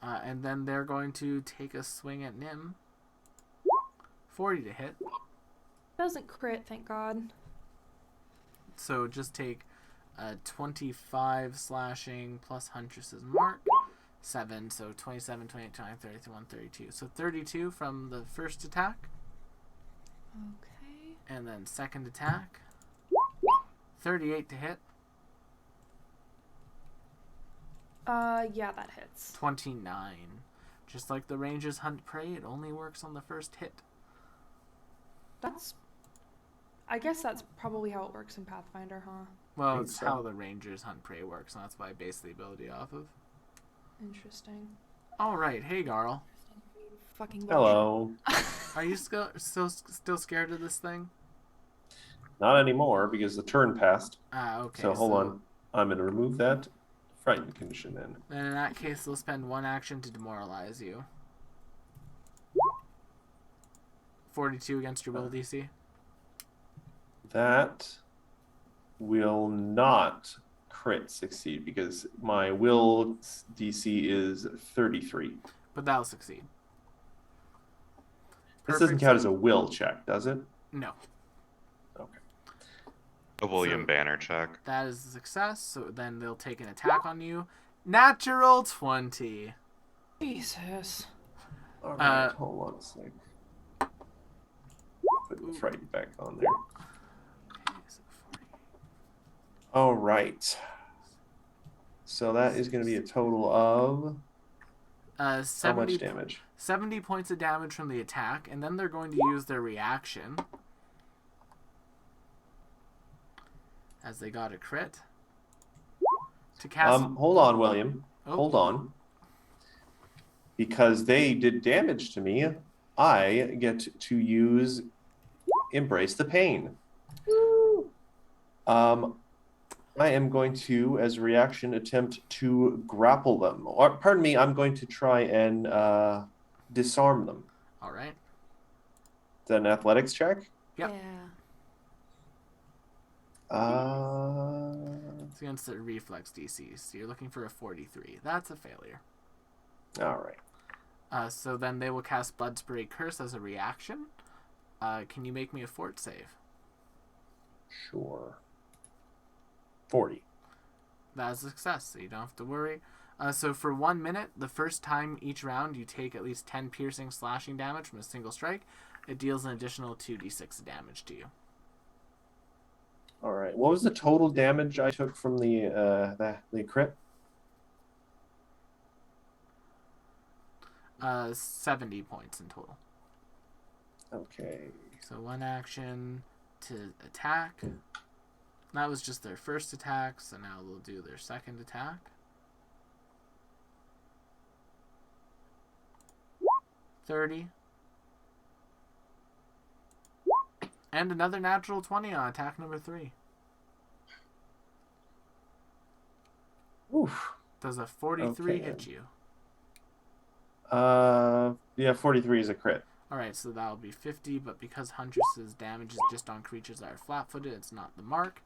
And then they're going to take a swing at Nim. 40 to hit. Doesn't crit, thank God. So just take 25 slashing plus Huntress's mark. 7, so 27, 28, 29, 31, 32. So 32 from the first attack. Okay. And then second attack. 38 to hit. Yeah, that hits. 29. Just like the Rangers hunt prey, it only works on the first hit. That's... I guess that's probably how it works in Pathfinder, huh? Well, Think it's so. how the Rangers hunt prey works, and that's why I base the ability off of. Interesting. Alright, hey Garl. Fucking Hello. Are you still scared of this thing? Not anymore, because the turn passed. Okay. So hold on. I'm going to remove that frightened condition then. Then in that case, they'll spend 1 action to demoralize you. 42 against your will DC. That will not crit succeed because my will DC is 33. But that'll succeed. This doesn't Perfect. count as a will check, does it? No. Okay. A William So- Banner check. That is a success, so then they'll take an attack on you. Natural 20. Jesus. All right, hold on a sec. Put the frightened back on there. Okay, so 40. All right. So that is going to be a total of how 70, much damage? 70 points of damage from the attack, and then they're going to use their reaction. As they got a crit. To cast... Hold on, William. Oh. Hold on. Because they did damage to me, I get to use Embrace the Pain. I am going to, as a reaction, attempt to grapple them. Or, pardon me, I'm going to try and disarm them. Alright. Is that an athletics check? Yep. Yeah. It's against the reflex DC, so you're looking for a 43. That's a failure. All right. So then they will cast Blood Spray Curse as a reaction. Can you make me a fort save? Sure. 40. That's a success, so you don't have to worry. So for 1 minute, the first time each round you take at least 10 piercing slashing damage from a single strike, it deals an additional 2d6 of damage to you. All right. What was the total damage I took from the crit? 70 points in total. Okay. So one action to attack. That was just their first attack, so now they'll do their second attack. $30. And another natural 20 on attack number 3. Oof. Does a 43 Okay. hit you? Yeah, 43 is a crit. Alright, so that'll be 50, but because Huntress's damage is just on creatures that are flat-footed, it's not the mark.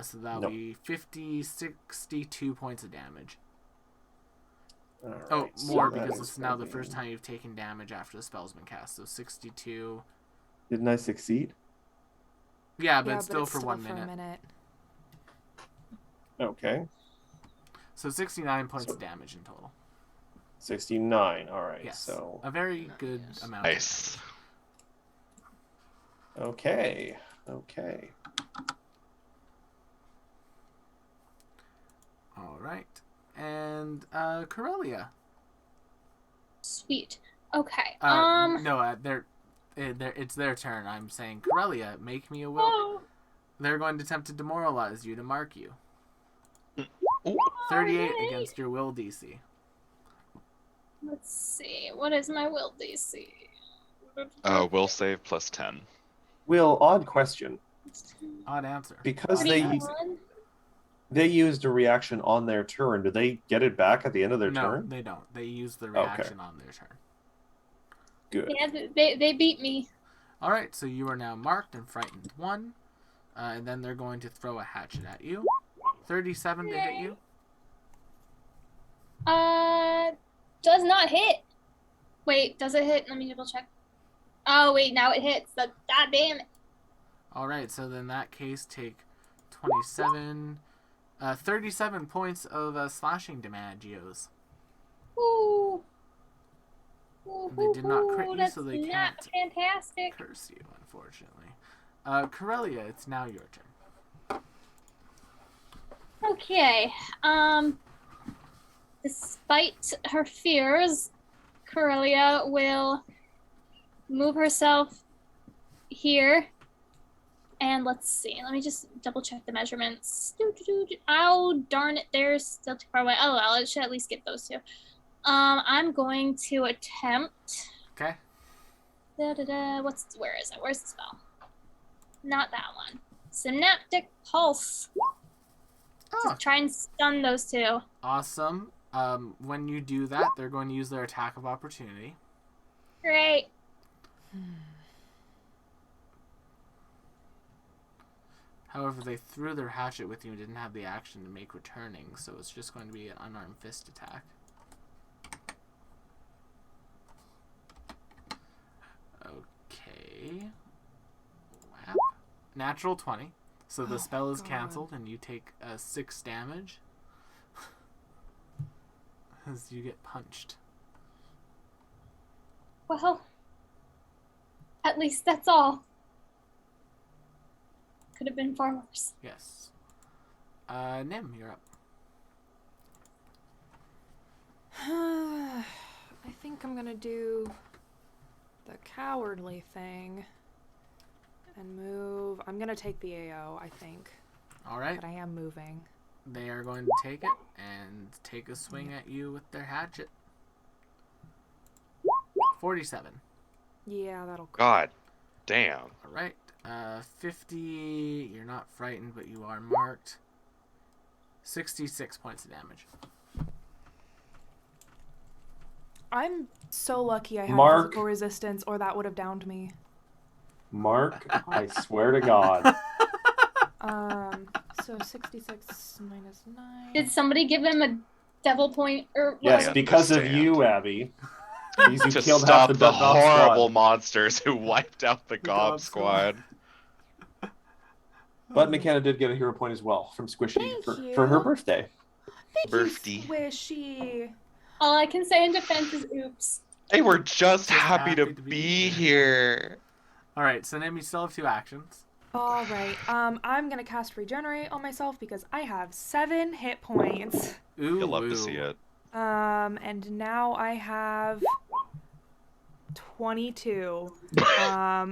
So that'll Nope. be 62 points of damage. All right, Oh, so more, that because is this is now the gonna first be- time you've taken damage after the spell's been cast. So 62. Didn't I succeed? Yeah, but Yeah, it's still for 1 a minute. minute. Okay. So 69 points So- of damage in total. 69. All right. Yes. So, A very good amount. Nice. okay. Okay. Alright. And, Corellia. Sweet. Okay. No, it's their turn. I'm saying, Corellia, make me a will. Oh, They're going to attempt to demoralize you to mark you. Ooh. 38 alright. against your will DC. Let's see. What is my will DC? Will save plus 10. Will, odd question. Odd answer. Because Odd they answer. they used a reaction on their turn. Do they get it back at the end of their No, turn? they don't. They use the reaction on their turn. Good. Yeah, they beat me. Alright, so you are now marked and frightened 1. And then they're going to throw a hatchet at you. 37 to hit you. Does not hit. Wait, does it hit? Let me double check. Oh wait, now it hits. God damn it. Alright, so in that case, take 27, 37 points of slashing damagios. Ooh. Ooh, They did not crit ooh, you, that's so they not can't fantastic. curse you, unfortunately. Corellia, it's now your turn. Okay. Despite her fears, Corellia will move herself here. And let's see. Let me just double check the measurements. Oh, darn it. They're still too far away. Oh, well, it should at least get those two. I'm going to attempt. Okay? Where is it? Where's the spell? Not that one. Synaptic Pulse. Oh, To try and stun those two. awesome. When you do that, they're going to use their attack of opportunity. Great. However, they threw their hatchet with you and didn't have the action to make returning, so it's just going to be an unarmed fist attack. Okay. Whap. Natural 20. So the Oh, spell is God. cancelled and you take 6 damage. As you get punched. Well, at least that's all. Could have been far worse. Yes. Nim, you're up. I think I'm gonna do the cowardly thing and move. I'm gonna take the AO, I think. Alright. But I am moving. They are going to take it and take a swing at you with their hatchet. 47. Yeah, that'll. God damn. Alright. 50. You're not frightened, but you are marked. 66 points of damage. I'm so lucky I have Mark. physical resistance, or that would have downed me. Mark, I swear to God. So 66 minus 9. Did somebody give him a devil point or what Yes, was- because of understand. you, Abby. Because you To killed half stop the the Gob horrible squad. monsters who wiped out the Gob Gob Squad. But McKenna did get a hero point as well from Squishy Thank for her you. birthday. Thank Birthday. you, Squishy. All I can say in defense is oops. They were just happy to happy to be be here. All right, so Nim, you still have 2 actions. All right. I'm gonna cast Regenerate on myself because I have 7 hit points. Ooh, You'll love to see it. And now I have 22.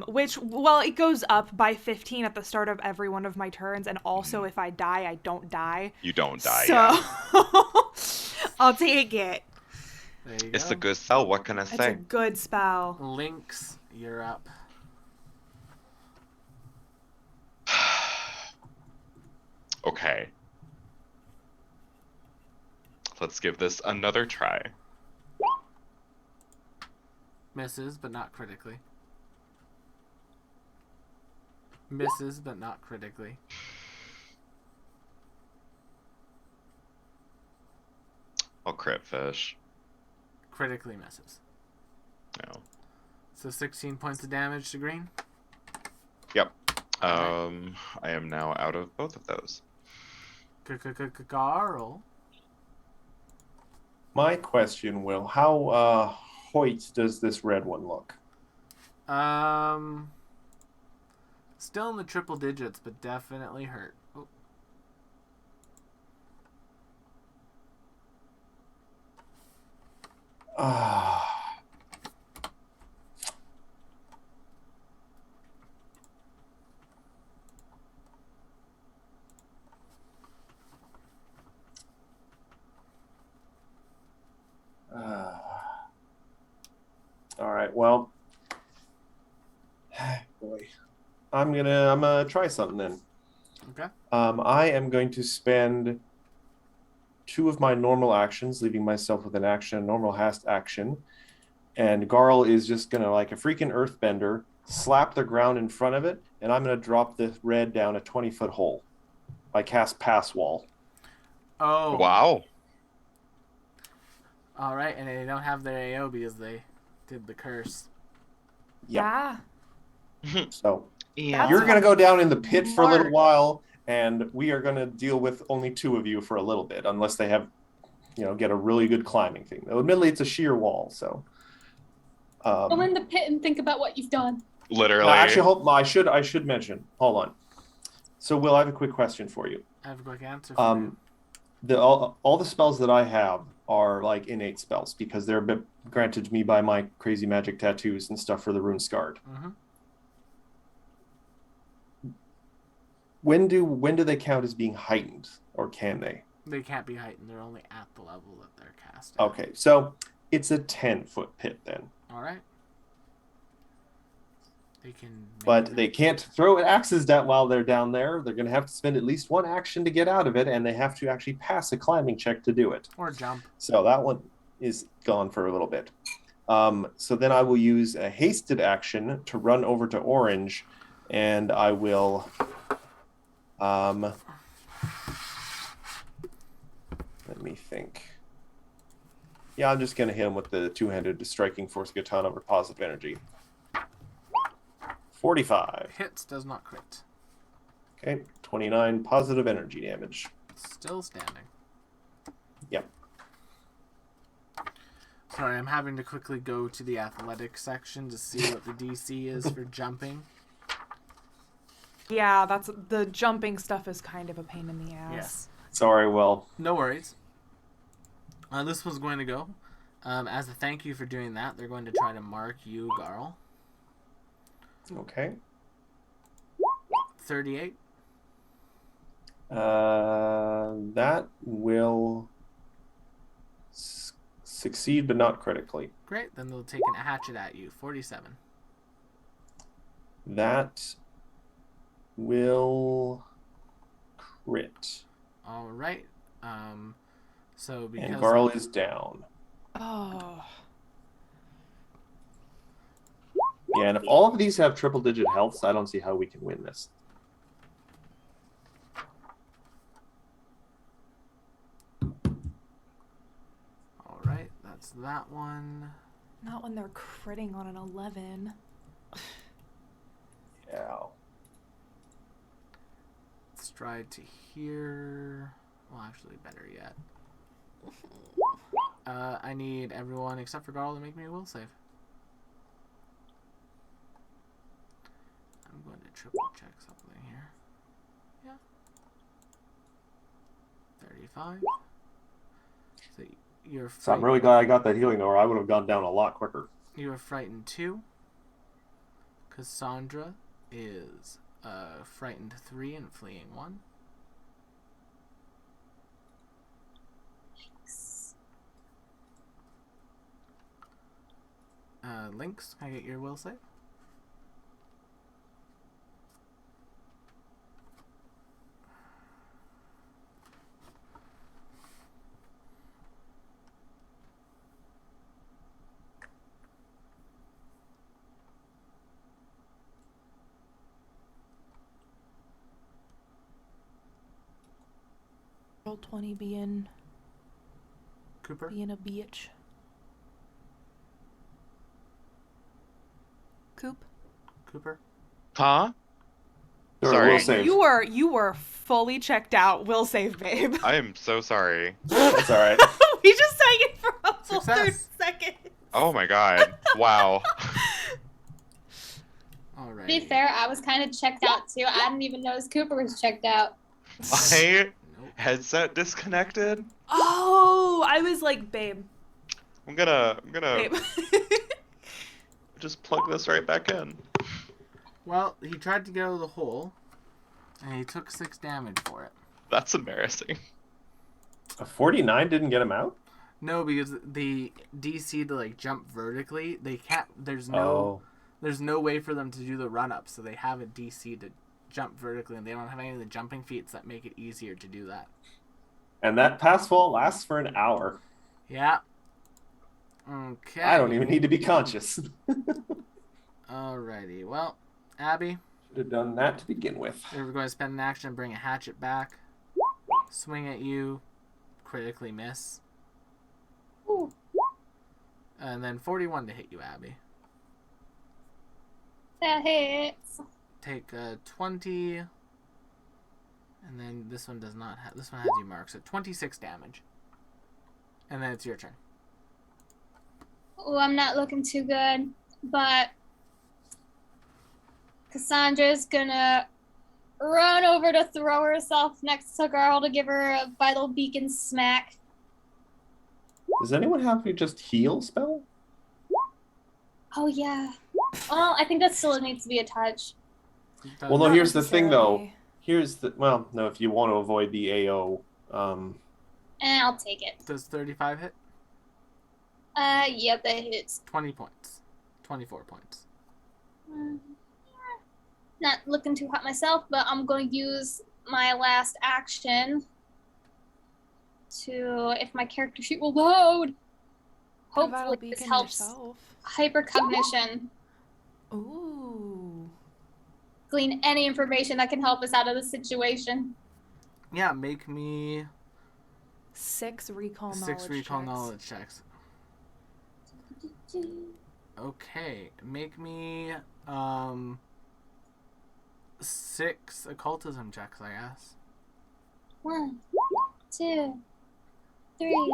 Which, well, it goes up by 15 at the start of every one of my turns, and also if I die, I don't die. You don't die, So yeah. I'll take it. There you It's go. a good spell, what can I It's a say? good spell. Lynx, you're up. Okay. Let's give this another try. Misses, but not critically. Misses, but not critically. I'll crit fish. Critically misses. No. So 16 points of damage to green. Yep. I am now out of both of those. Garl. My question, Will, how Hoyt does this red one look? Still in the triple digits, but definitely hurt. Oh. Ah. All right. Well, boy, I'm gonna try something then. Okay. I am going to spend 2 of my normal actions, leaving myself with an action, a normal hast action. And Garl is just gonna, like a freaking earthbender, slap the ground in front of it, and I'm gonna drop the red down a 20-foot hole. I cast Pass Wall. Oh. Wow. All right, and they don't have their AO because they did the curse. Yeah. So Yeah. you're gonna go down in the pit for a little Smart. while, and we are gonna deal with only 2 of you for a little bit, unless they have, get a really good climbing thing. Though admittedly, it's a sheer wall, so. Go in the pit and think about what you've done. Literally. No, actually, I should mention. Hold on. So, Will, I have a quick question for you. I have a quick answer for you. All the spells that I have are like innate spells because they're granted to me by my crazy magic tattoos and stuff for the Rune Scarred. Mm-hmm. When do they count as being heightened, or can they? They can't be heightened. They're only at the level that they're cast at. Okay, so it's a 10-foot pit then. All right. They can. But they can't throw axes down while they're down there. They're going to have to spend at least 1 action to get out of it, and they have to actually pass a climbing check to do it. Or jump. So that one is gone for a little bit. So then I will use a hasted action to run over to Orange, and I will. Let me think. Yeah, I'm just going to hit him with the 2-handed striking force katana over positive energy. 45. Hits, does not crit. Okay, 29 positive energy damage. Still standing. Yep. Sorry, I'm having to quickly go to the athletic section to see what the DC is for jumping. Yeah, that's the jumping stuff is kind of a pain in the ass. Yes. Sorry, Will. No worries. This was going to go. As a thank you for doing that, they're going to try to mark you, Garl. Okay. 38. That will succeed, but not critically. Great, then they'll take a hatchet at you. 47. That will crit. All right. So because And Garl is down. Oh. Yeah, and if all of these have triple-digit healths, I don't see how we can win this. that's that one. Not when they're critting on an 11. Yeah. Stride to here. Well, actually, better yet. I need everyone except for Garl to make me a will save. I'm going to triple check something here. Yeah. 35. So you're So I'm really glad I got that healing, or I would have gone down a lot quicker. You are frightened 2. Cassandra is frightened 3 and fleeing 1. Lynx, can I get your will save? Roll 20 being Cooper? a bitch. Cooper? Huh? Sure, Sorry. will save. You were fully checked out. Will save, babe. I am so sorry. It's all right. We just sang it for a full 30 Success. seconds. Oh my god. Wow. Alright. To be fair, I was kind of checked out too. I didn't even notice Cooper was checked out. My Nope. headset disconnected. Oh, I was like, babe. I'm gonna Babe. just plug this right back in. Well, he tried to get out of the hole, and he took 6 damage for it. That's embarrassing. A 49 didn't get him out? No, because the DC to like jump vertically, they can't. There's Oh. no way for them to do the run up, so they have a DC to jump vertically, and they don't have any of the jumping feats that make it easier to do that. And that pass fall lasts for an hour. Yeah. Okay. I don't even need to be conscious. Alrighty. Well, Abby, Should have done that to begin with. we're going to spend an action, bring a hatchet back, swing at you, critically miss, Ooh. and then 41 to hit you, Abby. That hits. Take 20, and then this one does not have. This one has you marked, so 26 damage. And then it's your turn. Oh, I'm not looking too good, but Cassandra's gonna run over to throw herself next to Garl to give her a vital beacon smack. Does anyone have to just heal spell? Oh yeah. Oh, I think that still needs to be a touch. Well, no, Not here's the thing, though. necessarily. Here's the well, no, if you want to avoid the AO, And I'll take it. Does 35 hit? Yep, that hits. 20 points. 24 points. Not looking too hot myself, but I'm going to use my last action to, if my character sheet will load. Put a vital Hopefully this beacon helps yourself. hypercognition Ooh. glean any information that can help us out of the situation. Yeah, make me 6 recall knowledge 6 recall checks. knowledge checks. Okay, make me 6 occultism checks, I guess. 1, 2, 3.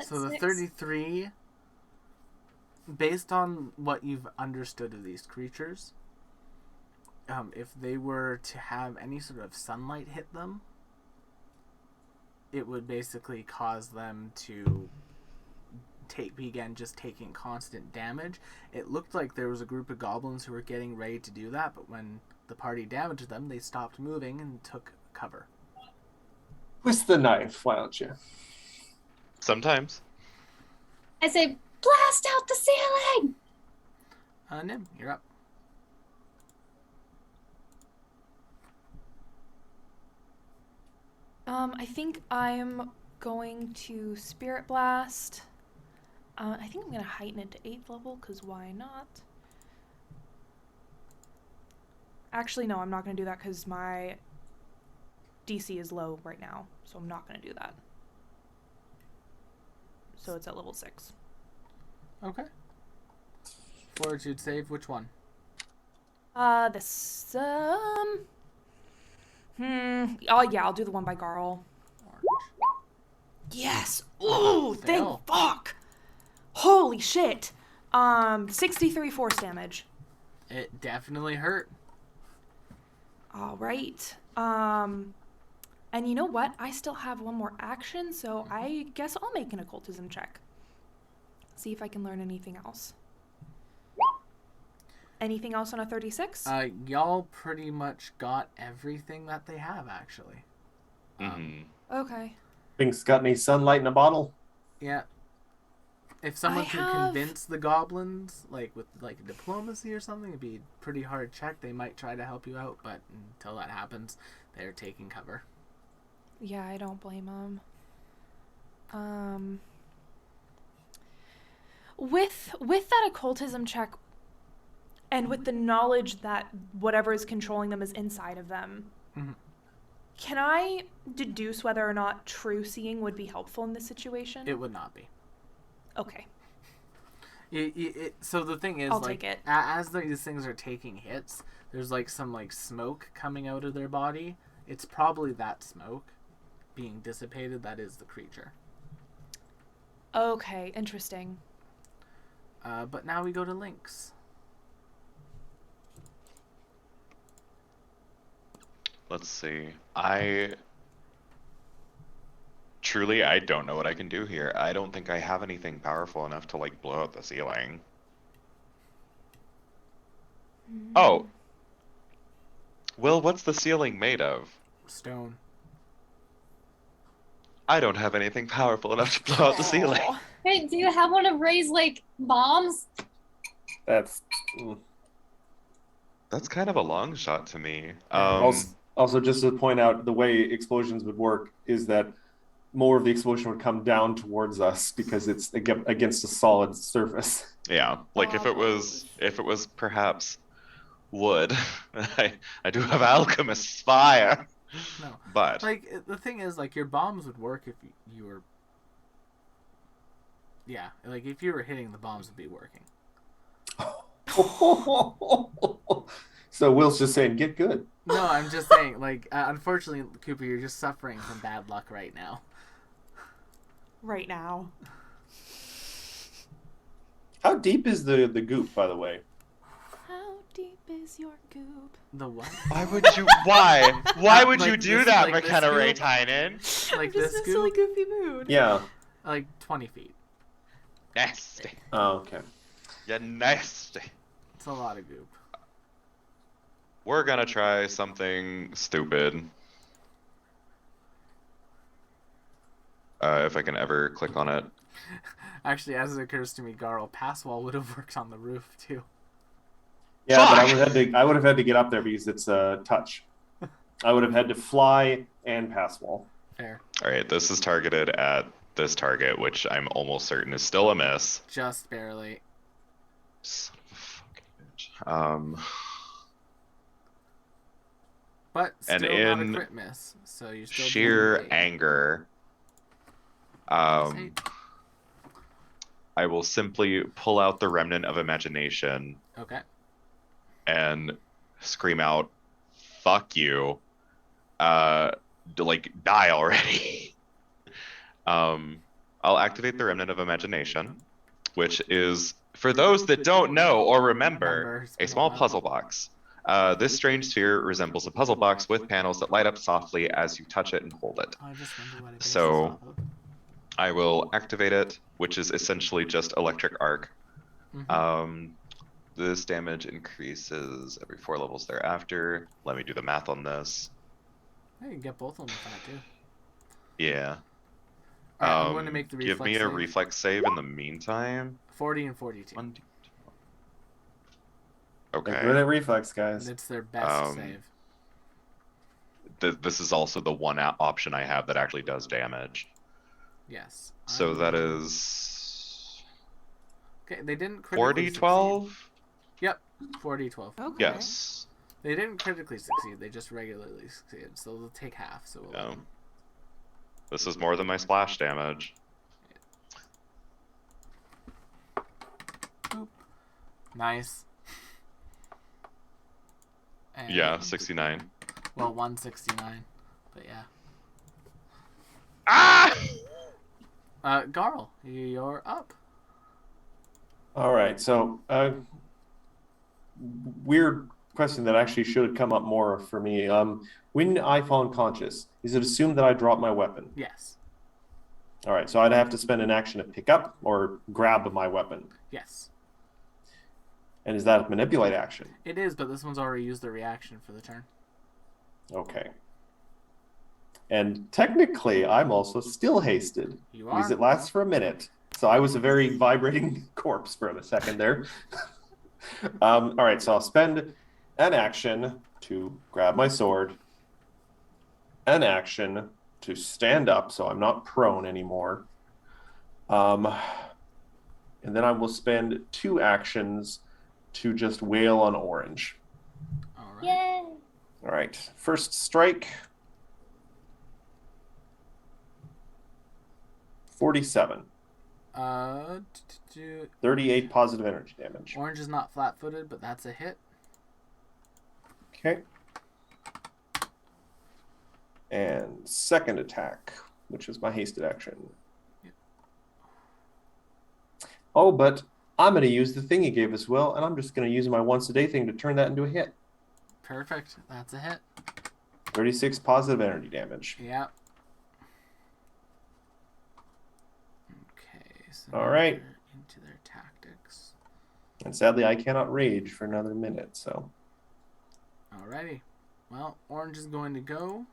So the Six. 33, based on what you've understood of these creatures, if they were to have any sort of sunlight hit them, it would basically cause them to begin just taking constant damage. It looked like there was a group of goblins who were getting ready to do that, but when the party damaged them, they stopped moving and took cover. twist the knife, why don't you? Sometimes. I say, blast out the ceiling! Nim, you're up. I think I'm going to Spirit Blast. I think I'm going to heighten it to 8th level, because why not? Actually, no, I'm not going to do that, because my DC is low right now, so I'm not going to do that. So it's at level 6. Okay. Fortitude save, which one? This, oh yeah, I'll do the one by Garl. Orange. Yes! Ooh, Fail. thank fuck! Holy shit! 63 force damage. It definitely hurt. Alright. And you know what? I still have one more action, so I guess I'll make an occultism check. See if I can learn anything else. Anything else on a 36? Y'all pretty much got everything that they have, actually. Mhm. Okay. Pink's got any sunlight in a bottle? Yeah. If someone I could have- convince the goblins, like with like diplomacy or something, it'd be a pretty hard check. They might try to help you out, but until that happens, they're taking cover. Yeah, I don't blame him. With that occultism check, and with the knowledge that whatever is controlling them is inside of them, Mhm. can I deduce whether or not true seeing would be helpful in this situation? It would not be. Okay. So the thing is, I'll like, take it. as these things are taking hits, there's like some like smoke coming out of their body. It's probably that smoke being dissipated that is the creature. Okay, interesting. But now we go to Lynx. Let's see. Truly, I don't know what I can do here. I don't think I have anything powerful enough to like blow out the ceiling. Oh. Will, what's the ceiling made of? Stone. I don't have anything powerful enough to blow out the ceiling. Aw. Hey, do you have one of Ray's like bombs? That's That's kind of a long shot to me. also just to point out, the way explosions would work is that more of the explosion would come down towards us because it's against a solid surface. Yeah, like if it was perhaps wood. I do have alchemist's fire. No. But Like, the thing is, like, your bombs would work if you were... Yeah, like, if you were hitting, the bombs would be working. So Will's just saying, get good. No, I'm just saying, like, unfortunately, Cooper, you're just suffering from bad luck right now. Right now. How deep is the goop, by the way? How deep is your goop? The what? why would you? Why? Why would you Like do this- that, like this McKenna Ray goop? Tynan? Like I'm just this in a silly goop? goofy mood. Yeah. Like 20 feet. Nasty. Oh, okay. Yeah, nasty. It's a lot of goop. We're gonna try something stupid. If I can ever click on it. Actually, as it occurs to me, Garl, Passwall would have worked on the roof, too. Yeah, but Fuck! I would have had to get up there because it's a touch. I would have had to fly and pass wall. Fair. Alright, this is targeted at this target, which I'm almost certain is still a miss. Just barely. Son of a fucking bitch. But still And not a in crit miss, so you're still sheer doing great. anger, I will simply pull out the remnant of imagination Okay. and scream out, "Fuck you!" Like die already. I'll activate the remnant of imagination, which is, for those that don't know or remember, a small puzzle box. This strange sphere resembles a puzzle box with panels that light up softly as you touch it and hold it. I just remember what it bases So- off of. I will activate it, which is essentially just electric arc. Mhm. This damage increases every 4 levels thereafter. Let me do the math on this. Yeah, you can get both of them with that, too. Yeah. Alright, I'm going to make the reflex Give me a save. reflex save in the meantime. 40 and 42. Like, Okay. good at reflex, guys. It's their best Um, save. This is also the one option I have that actually does damage. Yes. So I'm- that is Okay, they didn't critically 40, succeed. 12? Yep, 40, 12. Okay. Yes. They didn't critically succeed. They just regularly succeeded. So they'll take half. So 11. This is more than my splash damage. Boop. Nice. Yeah, And, 69. well, 169. But yeah. Ah! Garl, you're up. All right. So, weird question that actually should have come up more for me. When I fall unconscious, is it assumed that I drop my weapon? Yes. All right. So I'd have to spend an action to pick up or grab my weapon. Yes. And is that a manipulate action? It is, but this one's already used the reaction for the turn. Okay. And technically, I'm also still hasted You because are. it lasts for a minute. So I was a very vibrating corpse for a second there. All right, so I'll spend an action to grab my sword, an action to stand up so I'm not prone anymore. And then I will spend 2 actions to just wail on Orange. All right. Yay! All right, first strike. 47. 38 positive energy damage. Orange is not flat-footed, but that's a hit. Okay. And second attack, which is my hasted action. Yep. Oh, but I'm going to use the thing he gave us, Will, and I'm just going to use my once a day thing to turn that into a hit. Perfect. That's a hit. 36 positive energy damage. Yeah. Okay. So All now right. they're into their tactics. And sadly, I cannot rage for another minute, so. Alrighty. Well, Orange is going to go.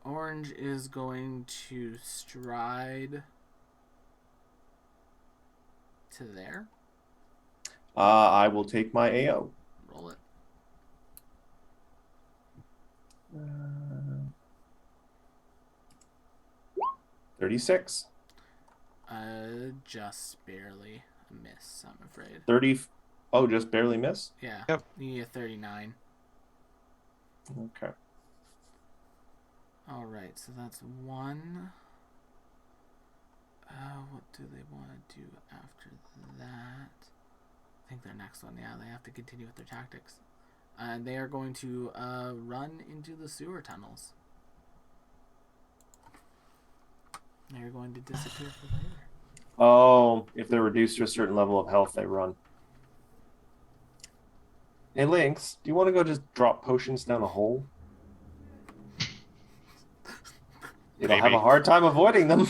Orange is going to stride to there. I will take my AO. Roll it. 36. Just barely a miss, I'm afraid. 30. Oh, just barely miss? Yeah. Yep. You get 39. Okay. Alright, so that's 1. What do they want to do after that? I think their next one, yeah, they have to continue with their tactics. And they are going to run into the sewer tunnels. They're going to disappear for later. Oh, if they're reduced to a certain level of health, they run. Hey, Lynx, do you want to go just drop potions down a hole? You'll have Maybe. a hard time avoiding them.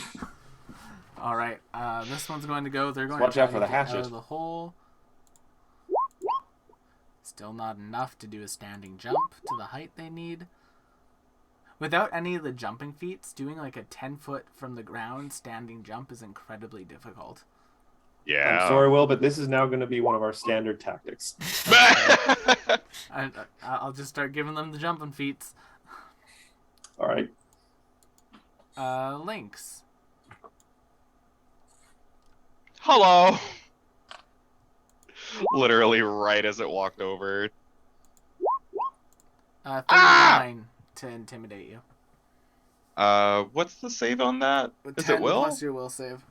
Alright, this one's going to go. They're going Watch to out for try the to get out hatchet. of the hole. Still not enough to do a standing jump to the height they need. Without any of the jumping feats, doing like a 10-foot from the ground standing jump is incredibly difficult. Yeah. I'm sorry, Will, but this is now going to be one of our standard tactics. I'll just start giving them the jumping feats. All right. Lynx. Hello. Literally right as it walked over. 39 to intimidate you. What's the save on that? Is 10 it will? plus your will save.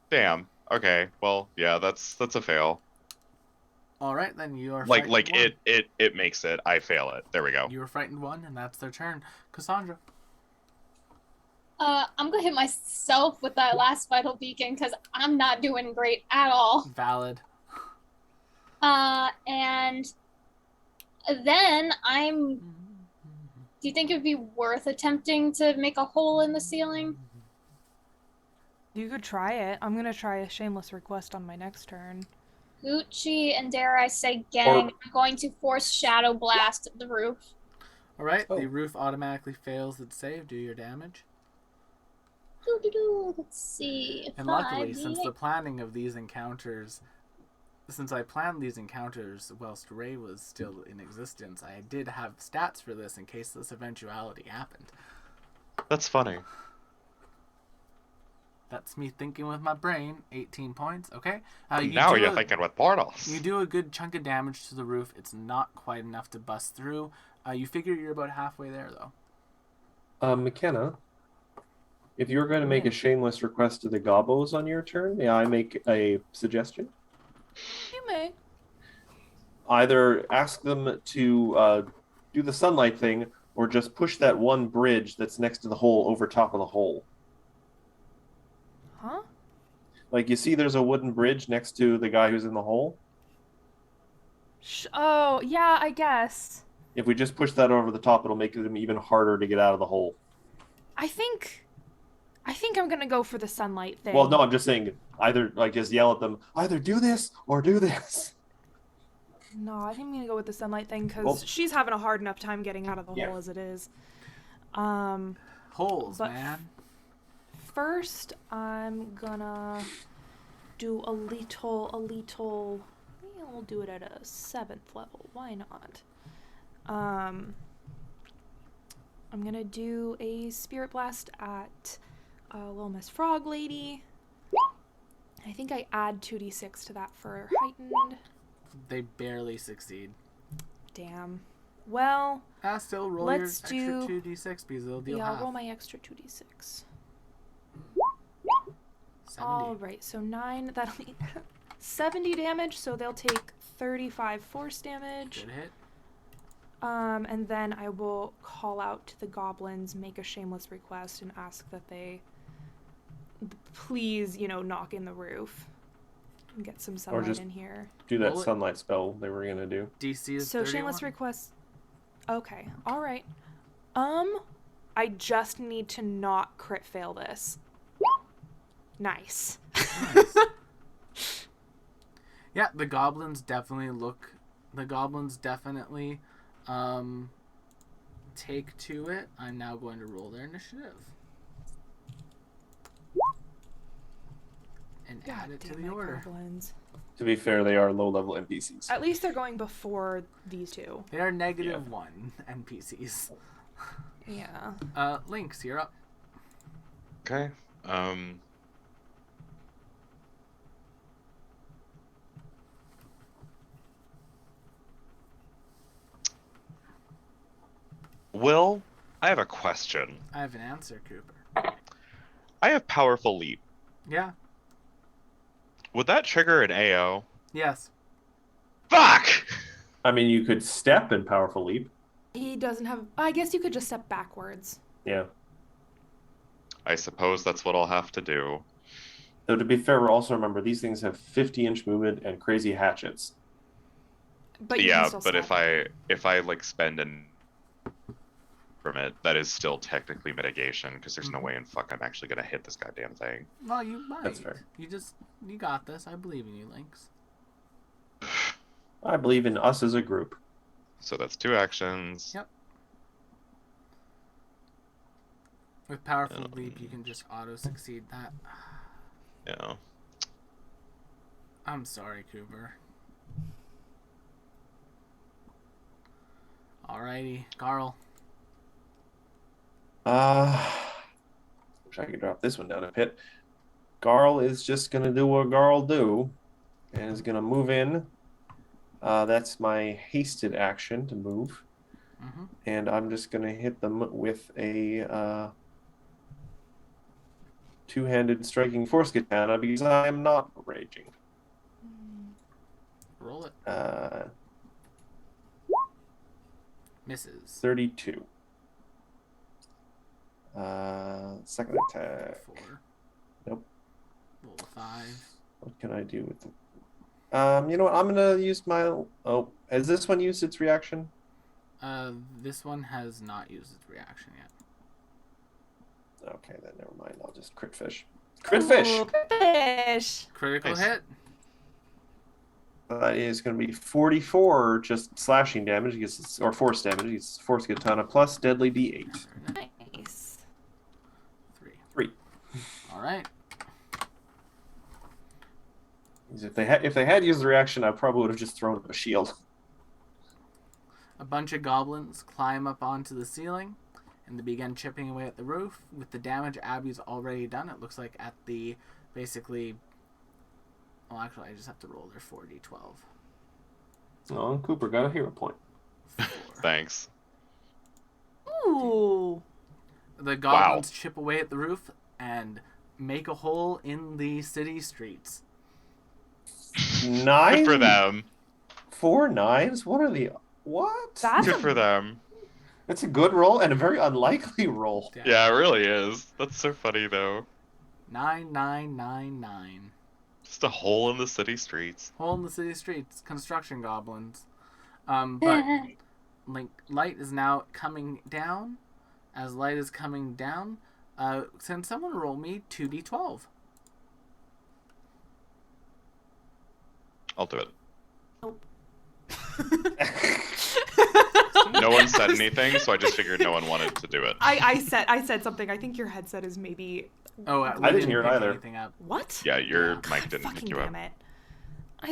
Damn. Okay. Well, yeah, that's a fail. All right, then you are Like frightened one. it makes it. I fail it. There we go. You were frightened 1, and that's their turn. Cassandra. I'm gonna hit myself with that last vital beacon because I'm not doing great at all. Valid. And then Do you think it would be worth attempting to make a hole in the ceiling? You could try it. I'm gonna try a shameless request on my next turn. Gucci and dare I say gang, I'm going to force Shadow Blast the roof. All right, Oh. the roof automatically fails its save. Do your damage. Let's see. And 5, luckily, since the D8. planning of these encounters, since I planned these encounters whilst Ray was still in existence, I did have stats for this in case this eventuality happened. That's funny. That's me thinking with my brain. 18 points. Okay. Now you're thinking with portals. You do a good chunk of damage to the roof. It's not quite enough to bust through. You figure you're about halfway there, though. McKenna, if you're going to make a shameless request to the Gobbos on your turn, may I make a suggestion? You may. Either ask them to do the sunlight thing, or just push that one bridge that's next to the hole over top of the hole. Huh? Like, you see there's a wooden bridge next to the guy who's in the hole? Oh, yeah, I guess. If we just push that over the top, it'll make it even harder to get out of the hole. I think I'm gonna go for the sunlight thing. Well, no, I'm just saying, either, like, just yell at them, either do this or do this. No, I think I'm gonna go with the sunlight thing because Well- she's having a hard enough time getting out of the Yeah. hole as it is. Holes, But- man. First, I'm gonna do a little. Yeah, we'll do it at a 7th level. Why not? I'm gonna do a spirit blast at Little Miss Frog Lady. I think I add 2d6 to that for heightened. They barely succeed. Damn. Well, Still roll Let's your extra do- 2d6 because they'll deal yeah, I'll half. roll my extra 2d6. 70. All right, so 9. That'll be 70 damage. So they'll take 35 force damage. Good hit. And then I will call out to the goblins, make a shameless request, and ask that they please, knock in the roof and get some sunlight just- in here. Do that Roll it. sunlight spell they were going to do. DC is So 31. shameless request. Okay, all right. I just need to not crit fail this. Nice. Nice. Yeah, the goblins definitely take to it. I'm now going to roll their initiative. And add it to damn the it, order. goblins. To be fair, they are low-level NPCs. At least they're going before these two. They are -1 NPCs. Yeah. Lynx, you're up. Okay. Will, I have a question. I have an answer, Cooper. I have powerful leap. Yeah. Would that trigger an AO? Yes. Fuck! I mean, you could step in Powerful Leap. He doesn't have. I guess you could just step backwards. Yeah. I suppose that's what I'll have to do. Though, to be fair, also remember, these things have 50-inch movement and crazy hatchets. But you Yeah, can still but step. if I like spend an from it, that is still technically mitigation because there's no way in fuck I'm actually gonna hit this goddamn thing. Well, you might. That's fair. You got this. I believe in you, Lynx. I believe in us as a group. So that's 2 actions. Yep. With powerful leap, you can just auto succeed that. Yeah. I'm sorry, Cooper. Alrighty, Carl. Wish I could drop this one down a pit. Garl is just gonna do what Garl do, and is gonna move in. That's my hasted action to move, Mm-hmm. and I'm just gonna hit them with a two-handed striking force katana because I am not raging. Roll it. Misses. 32. Second attack. 4. Nope. Roll 5. What can I do with it? You know what? I'm gonna use my. Oh, has this one used its reaction? This one has not used its reaction yet. Okay, then never mind. I'll just crit fish. Crit fish. Ooh, fish. Critical Nice. hit. That is going to be 44 just slashing damage, or force damage. It's force katana plus deadly d8. Nice. 3. 3. All right. If they had used the reaction, I probably would have just thrown up a shield. A bunch of goblins climb up onto the ceiling, and they begin chipping away at the roof. With the damage Abby's already done, it looks like at the basically. Well, actually, I just have to roll their 4d12. Oh, Cooper got a hero point. Thanks. Ooh. The goblins chip away at the roof and make a hole in the city streets. 9? Good for them. 4 9s? What are the... What? That's Good a, for them. That's a good roll and a very unlikely roll. Yeah, it really is. That's so funny though. 9999. Just a hole in the city streets. Hole in the city streets. Construction goblins. But light is now coming down. As light is coming down, can someone roll me 2d12? I'll do it. Nope. No one said anything, so I just figured no one wanted to do it. I said something. I think your headset is maybe. Oh, I didn't hear it pick either. anything up. What? Yeah, your God, mic didn't fucking pick you up. damn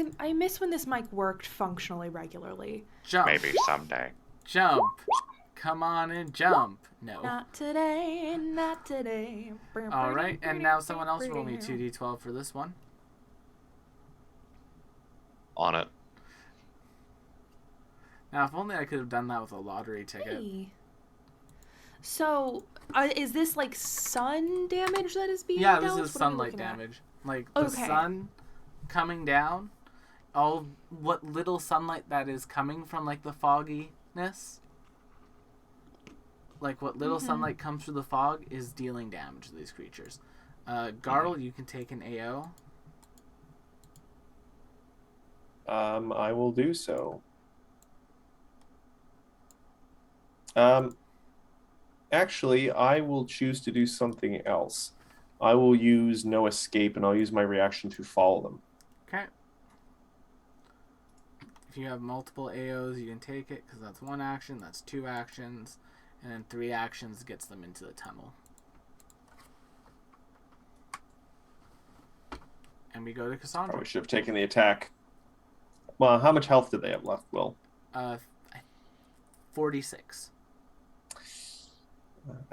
it. I miss when this mic worked functionally regularly. Jump. Maybe someday. Jump. Come on and jump. No. Not today, not today. All right, and now someone else roll me 2d12 for this one. On it. Now, if only I could have done that with a lottery ticket. Hey. So, is this like sun damage that is being Yeah, dealt? this is What am I sunlight looking at? damage. Like the Okay. sun coming down, all what little sunlight that is coming from like the fogginess. Like what little sunlight comes through the fog is dealing damage to these creatures. Garl, you can take an AO. I will do so. Actually, I will choose to do something else. I will use no escape, and I'll use my reaction to follow them. Okay. If you have multiple AOs, you can take it because that's one action, that's two actions, and then 3 actions gets them into the tunnel. And we go to Cassandra. Probably should have taken the attack. Well, how much health did they have left, Will? 46.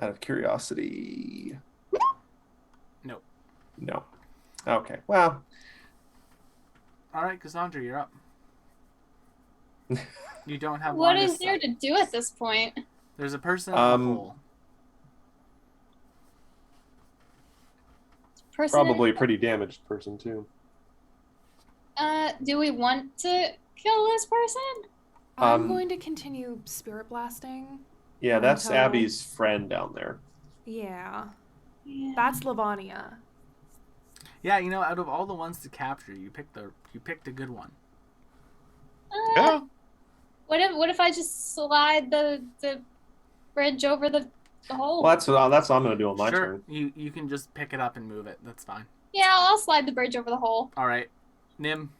Out of curiosity. Nope. No. Okay. Well, All right, Cassandra, you're up. You don't have What line of is there sight. to do at this point? There's a person in the hole. Person probably a pretty damaged person too. do we want to kill this person? I'm Um, going to continue spirit blasting. Yeah, that's Until- Abby's friend down there. Yeah. Yeah. That's Lavania. Yeah, you know, out of all the ones to capture, you picked a good one. Yeah. What if I just slide the bridge over the hole? Well, that's what I'm gonna do on my Sure, turn. you can just pick it up and move it. That's fine. Yeah, I'll slide the bridge over the hole. All right, Nim.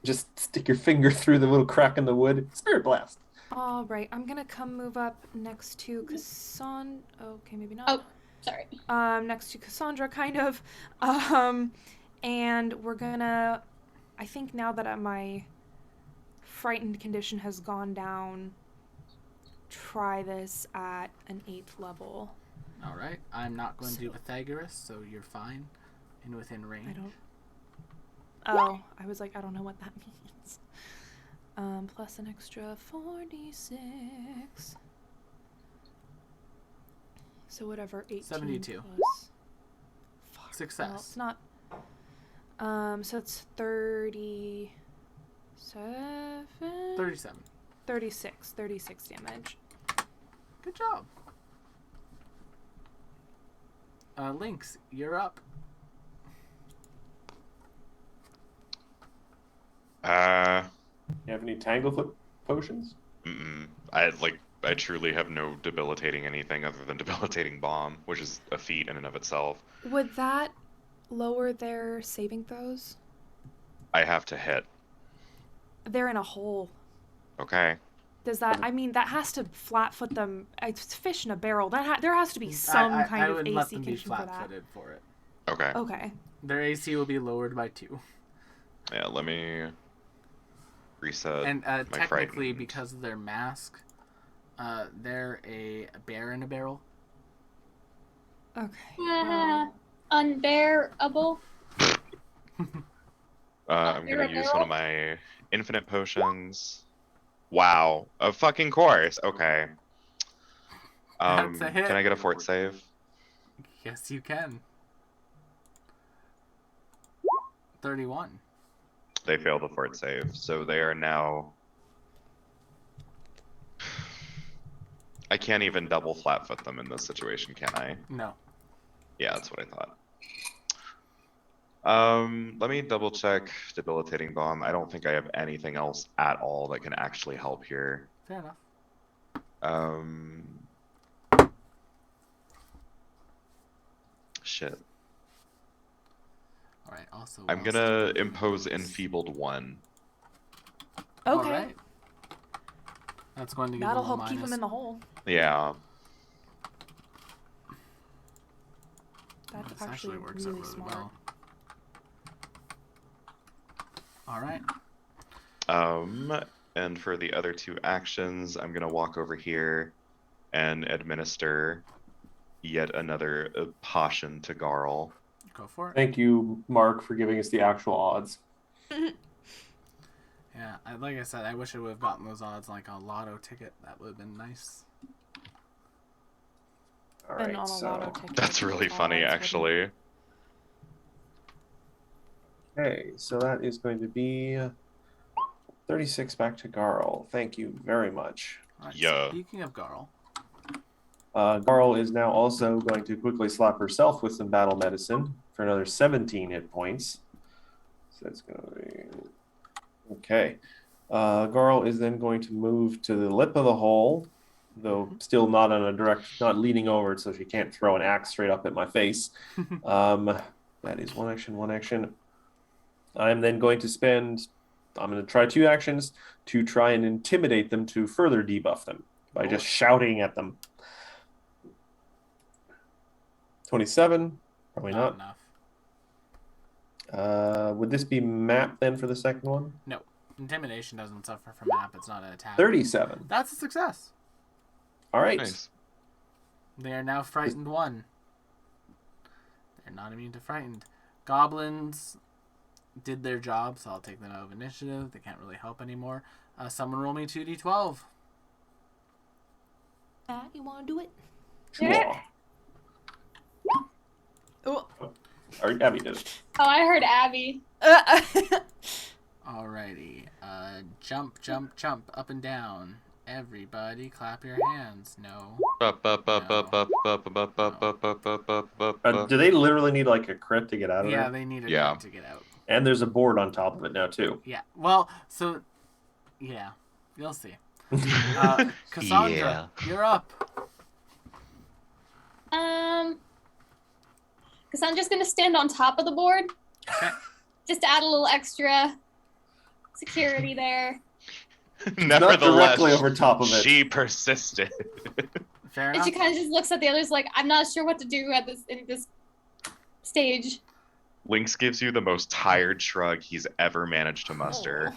Just stick your finger through the little crack in the wood. Spirit blast. All right, I'm gonna come move up next to Cassandra. Okay, maybe not. Oh. Sorry. Next to Cassandra, kind of. And we're gonna. I think now that my frightened condition has gone down, try this at an 8th level. All right, I'm not going to do So- Pythagoras, so you're fine and within range. I don't. Oh, I was like, I don't know what that means. Plus an extra 4d6. So whatever, 18 72. plus. Fuck, Success. well, it's not. So it's 37. 37. 36 damage. Good job. Lynx, you're up. You have any Tanglefoot potions? I truly have no debilitating anything other than debilitating bomb, which is a feat in and of itself. Would that lower their saving throws? I have to hit. They're in a hole. Okay. Does that? I mean, that has to flat-foot them. It's fish in a barrel. There has to be some I kind of would let AC them be condition for that. flat-footed for it. Okay. Okay. Their AC will be lowered by 2. Yeah, let me reset. And technically, frightened. because of their mask, They're a bear in a barrel. Okay. Unbearable. I'm You're gonna a use barrel? one of my infinite potions. Wow, of fucking course. Okay. That's a hit. Can I get a fort save? Yes, you can. 31. They fail the fort save, so they are now. I can't even double flatfoot them in this situation, can I? No. Yeah, that's what I thought. Let me double check debilitating bomb. I don't think I have anything else at all that can actually help here. Fair enough. Shit. All right. Also, I'm whilst- gonna impose enfeebled 1. All Okay. right. That's going to give That'll them a help keep him minus. in the hole. Yeah. That's This actually works really out really smart. well. All right. And for the other 2 actions, I'm gonna walk over here and administer yet another potion to Garl. Go for it. Thank you, Mark, for giving us the actual odds. Yeah, like I said, I wish I would have gotten those odds like a lotto ticket. That would have been nice. All Been right, on a so lotto ticket. That's really funny, Odds actually. okay, so that is going to be 36 back to Garl. Thank you very much. All right, Yeah. Speaking of Garl, Garl is now also going to quickly slap herself with some battle medicine for another 17 hit points. So that's going to be okay. Garl is then going to move to the lip of the hole, though still not on a direct, not leaning over it, so she can't throw an axe straight up at my face. That is one action, one action. I'm then going to spend. I'm going to try 2 actions to try and intimidate them to further debuff them by just shouting at them. 27, probably not not. enough. Would this be map then for the second one? No, intimidation doesn't suffer from map. It's not an attack. 37. That's a success. All right. Nice. They are now frightened 1. They're not immune to frightened. Goblins did their job, so I'll take them out of initiative. They can't really help anymore. Someone roll me 2d12. You want to do it? Sure. Yeah. Oh. All right, Abby did it. Oh, I heard Abby. Alrighty. Jump, jump, jump, up and down. Everybody clap your hands. No. Do they literally need like a crit to get out of Yeah, there? they need a Yeah. crit to get out. And there's a board on top of it now too. Yeah. Well, so yeah, you'll see. Cassandra, you're up. Because I'm just gonna stand on top of the board, Okay. just to add a little extra security there. Not directly over top of it. She persisted. Fair And enough. she kind of just looks at the others like, I'm not sure what to do at this stage. Lynx gives you the most tired shrug he's ever managed to muster.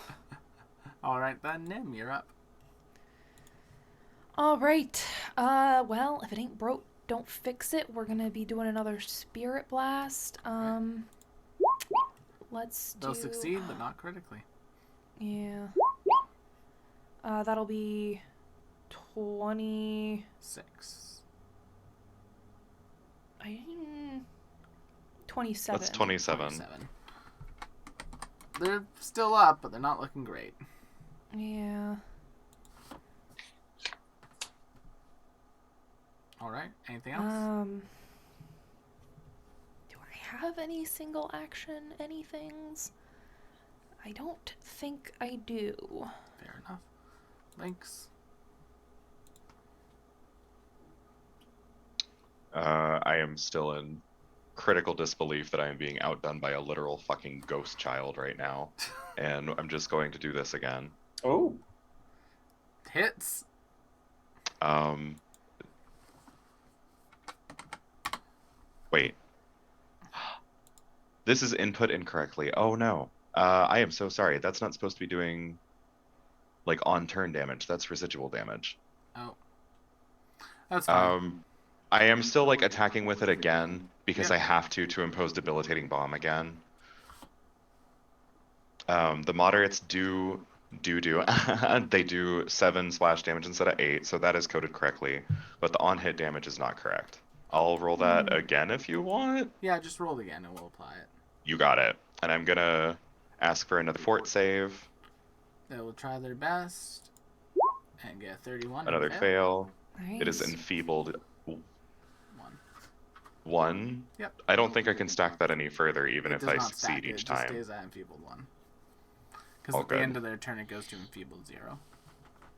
All right then, Nim, you're up. All right. Well, if it ain't broke, don't fix it. We're gonna be doing another spirit blast. Let's do. They'll succeed, but not critically. Yeah. That'll be 6. 27. That's 27. 7. They're still up, but they're not looking great. Yeah. All right. Anything else? Do I have any single action anythings? I don't think I do. Fair enough. Lynx. I am still in critical disbelief that I am being outdone by a literal fucking ghost child right now. And I'm just going to do this again. Oh. Hits. Wait. This is input incorrectly. Oh no. I am so sorry. That's not supposed to be doing like on turn damage. That's residual damage. Oh. That's fine. I am still like attacking with it again because Yep. I have to impose debilitating bomb again. The moderates do they do 7 splash damage instead of 8, so that is coded correctly, but the on hit damage is not correct. I'll roll that again if you want. Yeah, just roll it again and we'll apply it. You got it. And I'm gonna ask for another fort save, They will try their best and get 31. another and fail. Nice. It is enfeebled 1. 1. Yep. I don't think I can stack that any further, even It if does I not succeed stack, each it just time. stays at enfeebled 1. Because All at the good. end of their turn, it goes to enfeebled 0.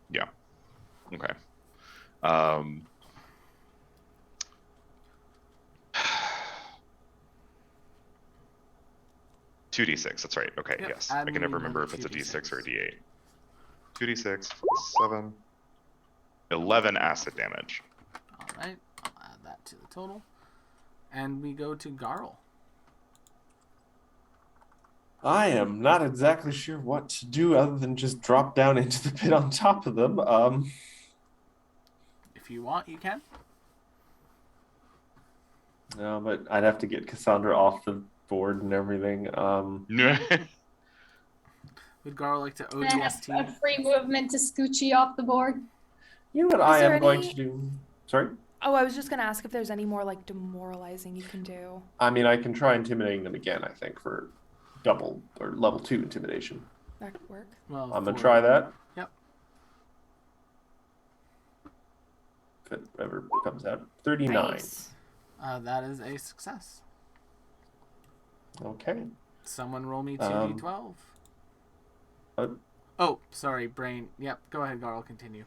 Yeah. Okay. 2d6, that's right. Okay, Yep, yes. add I can never me remember if another it's a d6 or a 2d6. d8. 2d6, 7, 11 acid damage. Alright, I'll add that to the total. And we go to Garl. I am not exactly sure what to do other than just drop down into the pit on top of them. If you want, you can. No, but I'd have to get Cassandra off the board and everything. Would Garl like to And I have ODST? a free movement to Scoochie off the board. You know what I there am going any- to do? Sorry? Oh, I was just gonna ask if there's any more like demoralizing you can do. I mean, I can try intimidating them again, I think, for double or level 2 intimidation. That could work. Well, I'm going to for- try that. Yep. If it ever comes out. 39. Nice. That is a success. Okay. Someone roll me Um, 2d12. uh, Oh, sorry, brain. Yep, go ahead, Garl, continue.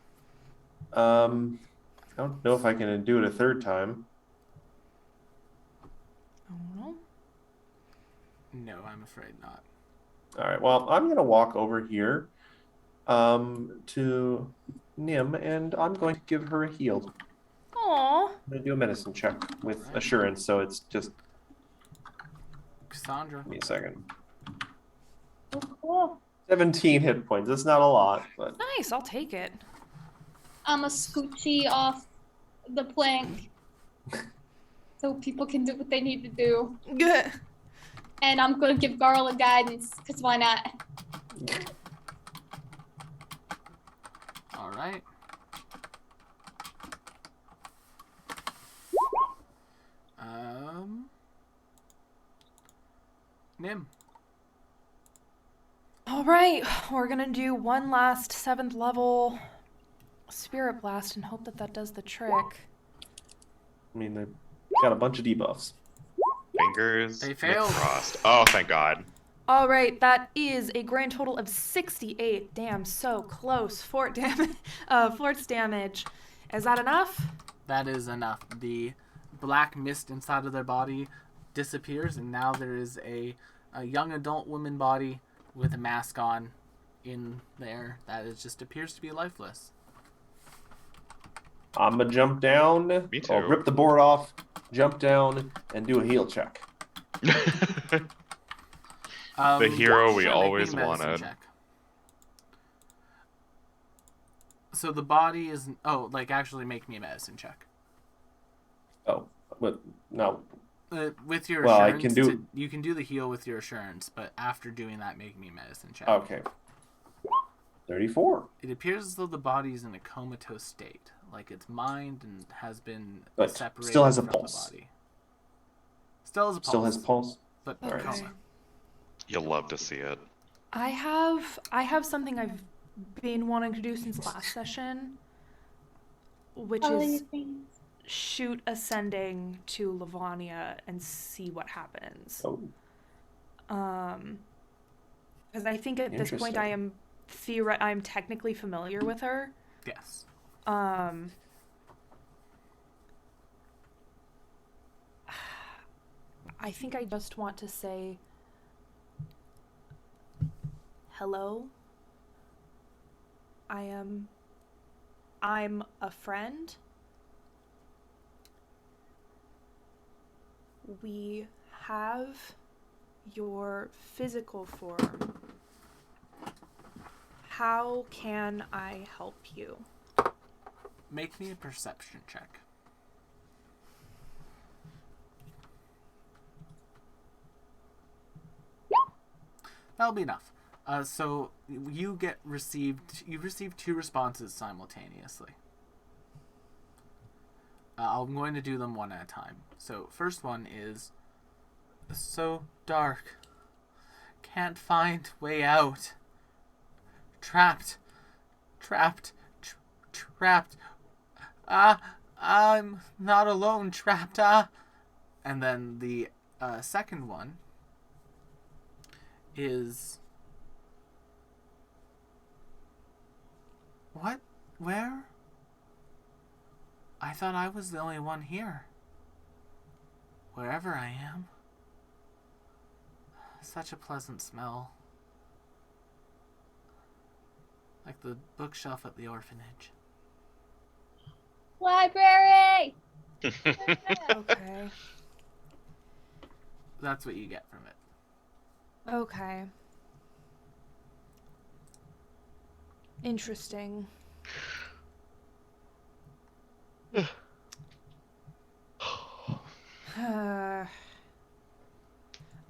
I don't know if I can do it a third time. I don't know. No, I'm afraid not. All right. Well, I'm going to walk over here to Nim, and I'm going to give her a heal. Aw. I'm going to do a medicine check with Right. assurance, so it's just Cassandra. give me a second. Oh, cool. 17 hit points. That's not a lot, but Nice, I'll take it. I'm a Scoochie off the plank so people can do what they need to do. Good. And I'm going to give Garl a guidance, because why not? All right. Nim. All right, we're gonna do one last 7th level Spirit Blast and hope that that does the trick. I mean, they've got a bunch of debuffs. Fingers They failed. crossed. Oh, thank God. All right, that is a grand total of 68. Damn, so close. Fort's damage. Is that enough? That is enough. The black mist inside of their body disappears, and now there is a young adult woman body with a mask on in there that is just appears to be lifeless. I'm going to jump down. Me too. I'll rip the board off, jump down, and do a heal check. The hero we sure, make me a always medicine wanted. check. So the body is... Oh, like, actually make me a medicine check. Oh, but no. With your Well, I assurance, can do- you can do the heal with your assurance, but after doing that, make me a medicine check. Okay. 34. It appears as though the body is in a comatose state, like its mind and has been But separated still has a from pulse. the body. Still has a pulse. Still has pulse. But Alright. coma. You'll love to see it. I have something I've been wanting to do since last session, which is shoot ascending to Lavania and see what happens. Oh, Because I think at this point Interesting. I'm technically familiar with her. Yes. I think I just want to say hello. I'm a friend. We have your physical form. How can I help you? Make me a perception check. That'll be enough. So you received 2 responses simultaneously. I'm going to do them one at a time. So first one is, so dark. Can't find way out. Trapped. Trapped. Trapped. I'm not alone. Trapped. And then the second one is, what? Where? I thought I was the only one here. Wherever I am. Such a pleasant smell. Like the bookshelf at the orphanage. Library! Okay. That's what you get from it. Okay. Interesting.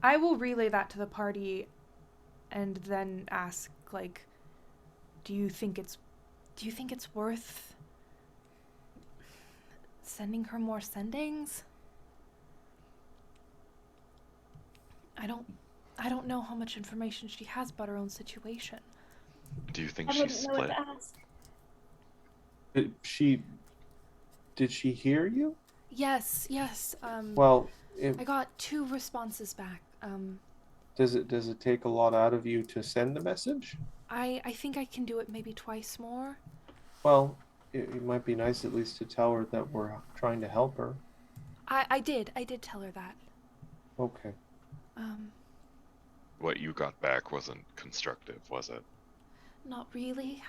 I will relay that to the party and then ask, like, do you think it's worth sending her more sendings? I don't know how much information she has about her own situation. Do you think I she's wouldn't know what split? to ask. Did she hear you? Yes. Well, I got 2 responses back. does it take a lot out of you to send the message? I think I can do it maybe twice more. Well, it might be nice at least to tell her that we're trying to help her. I did tell her that. Okay. What you got back wasn't constructive, was it? Not really.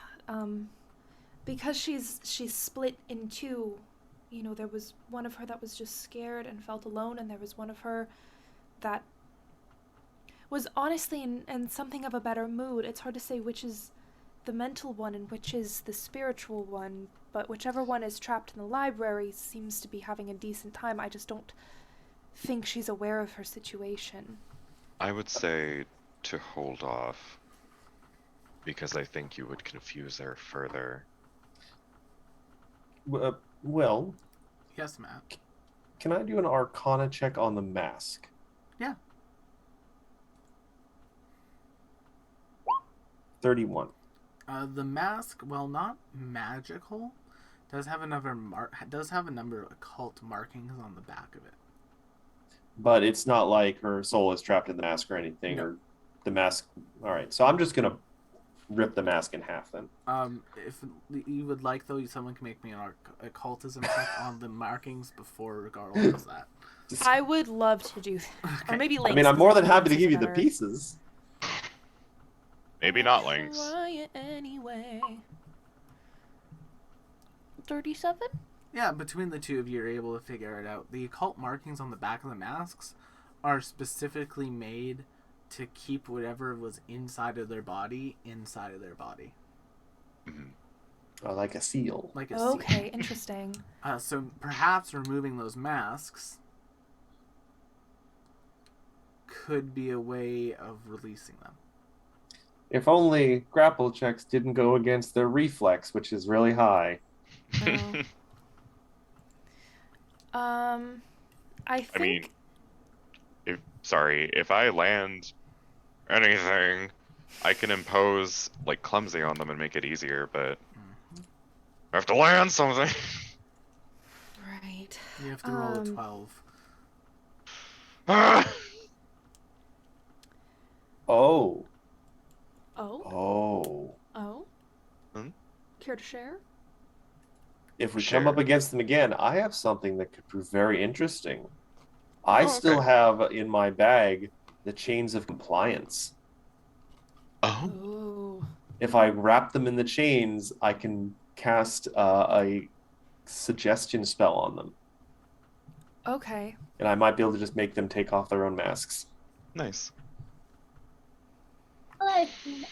Because she's split in 2. You know, there was one of her that was just scared and felt alone, and there was one of her that was honestly in something of a better mood. It's hard to say which is the mental one and which is the spiritual one, but whichever one is trapped in the library seems to be having a decent time. I just don't think she's aware of her situation. I would say to hold off, because I think you would confuse her further. Well, Yes, Matt. can I do an Arcana check on the mask? Yeah. 31. The mask, while not magical, does have a number of occult markings on the back of it. But it's not like her soul is trapped in the mask or anything, No. or the mask. All right, so I'm just gonna rip the mask in half then. If you would like, though, someone can make me an occultism check on the markings before Garl does that. I would love to do that. Or maybe I Lynx, mean, I'm 'cause more than Lynx happy to is give you the better. pieces. Maybe not Lynx. Try it anyway. 37? Yeah, between the two of you, you're able to figure it out. The occult markings on the back of the masks are specifically made to keep whatever was inside of their body inside of their body. Mhm. Like a seal. Like a seal. Okay, interesting. So perhaps removing those masks could be a way of releasing them. If only grapple checks didn't go against their reflex, which is really high. Oh. I think I mean, if I land anything, I can impose like clumsy on them and make it easier, but I have to land something. right. You have to roll a 12. Oh. Oh. Oh. Care to share? If we Sure. come up against them again, I have something that could prove very interesting. I Oh, still okay. have in my bag the chains of compliance. Oh, Oh. If I wrap them in the chains, I can cast a suggestion spell on them. Okay. And I might be able to just make them take off their own masks. nice.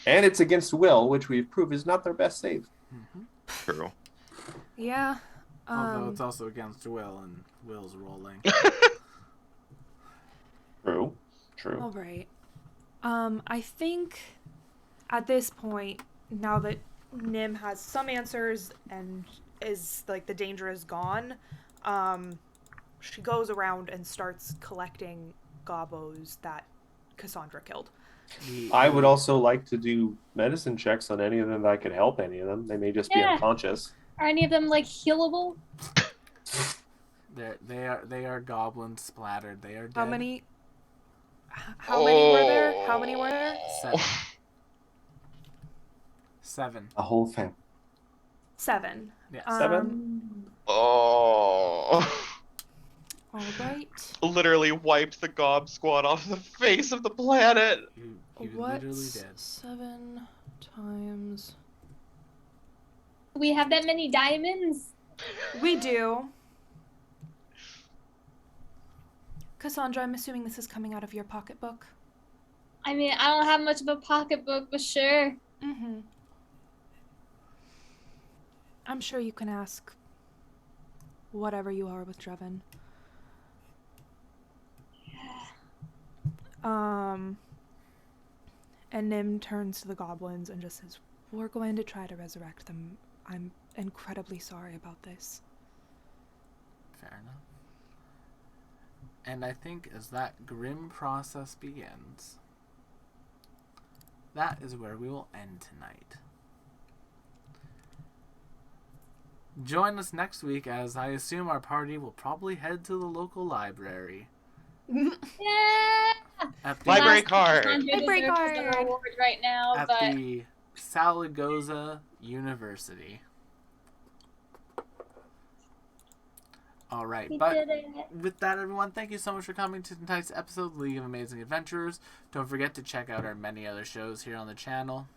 And it's against will, which we've proved is not their best save. Mm-hmm. True. Yeah. Although it's also against Will, and Will's rolling. True. True. All right. I think at this point, now that Nim has some answers and is like the danger is gone, she goes around and starts collecting gobos that Cassandra killed. I would also like to do medicine checks on any of them that could help any of them. They may just be Yeah. unconscious. Are any of them like healable? They are goblins splattered. They are dead. How many? How many were there? How many were there? 7. 7. A whole family. 7. Yes. 7? Oh. All right. Literally wiped the gob squad off the face of the planet. He was literally What's dead. 7 times? We have that many diamonds? We do. Cassandra, I'm assuming this is coming out of your pocketbook. I mean, I don't have much of a pocketbook, but sure. Mm-hmm. I'm sure you can ask whatever you are with Drevin. And Nim turns to the goblins and just says, "We're going to try to resurrect them. I'm incredibly sorry about this." Fair enough. And I think as that grim process begins, that is where we will end tonight. Join us next week, as I assume our party will probably head to the local library. Yeah! At the, Library Last card. Cassandra Library deserves card. the reward right now, at but the Salagoza University. All right, we but did it. with that, everyone, thank you so much for coming to tonight's episode of League of Amazing Adventurers. Don't forget to check out our many other shows here on the channel.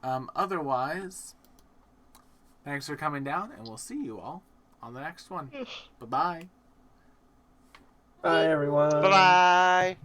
Otherwise, thanks for coming down, and we'll see you all on the next one. Bye-bye. Bye, everyone. Bye bye.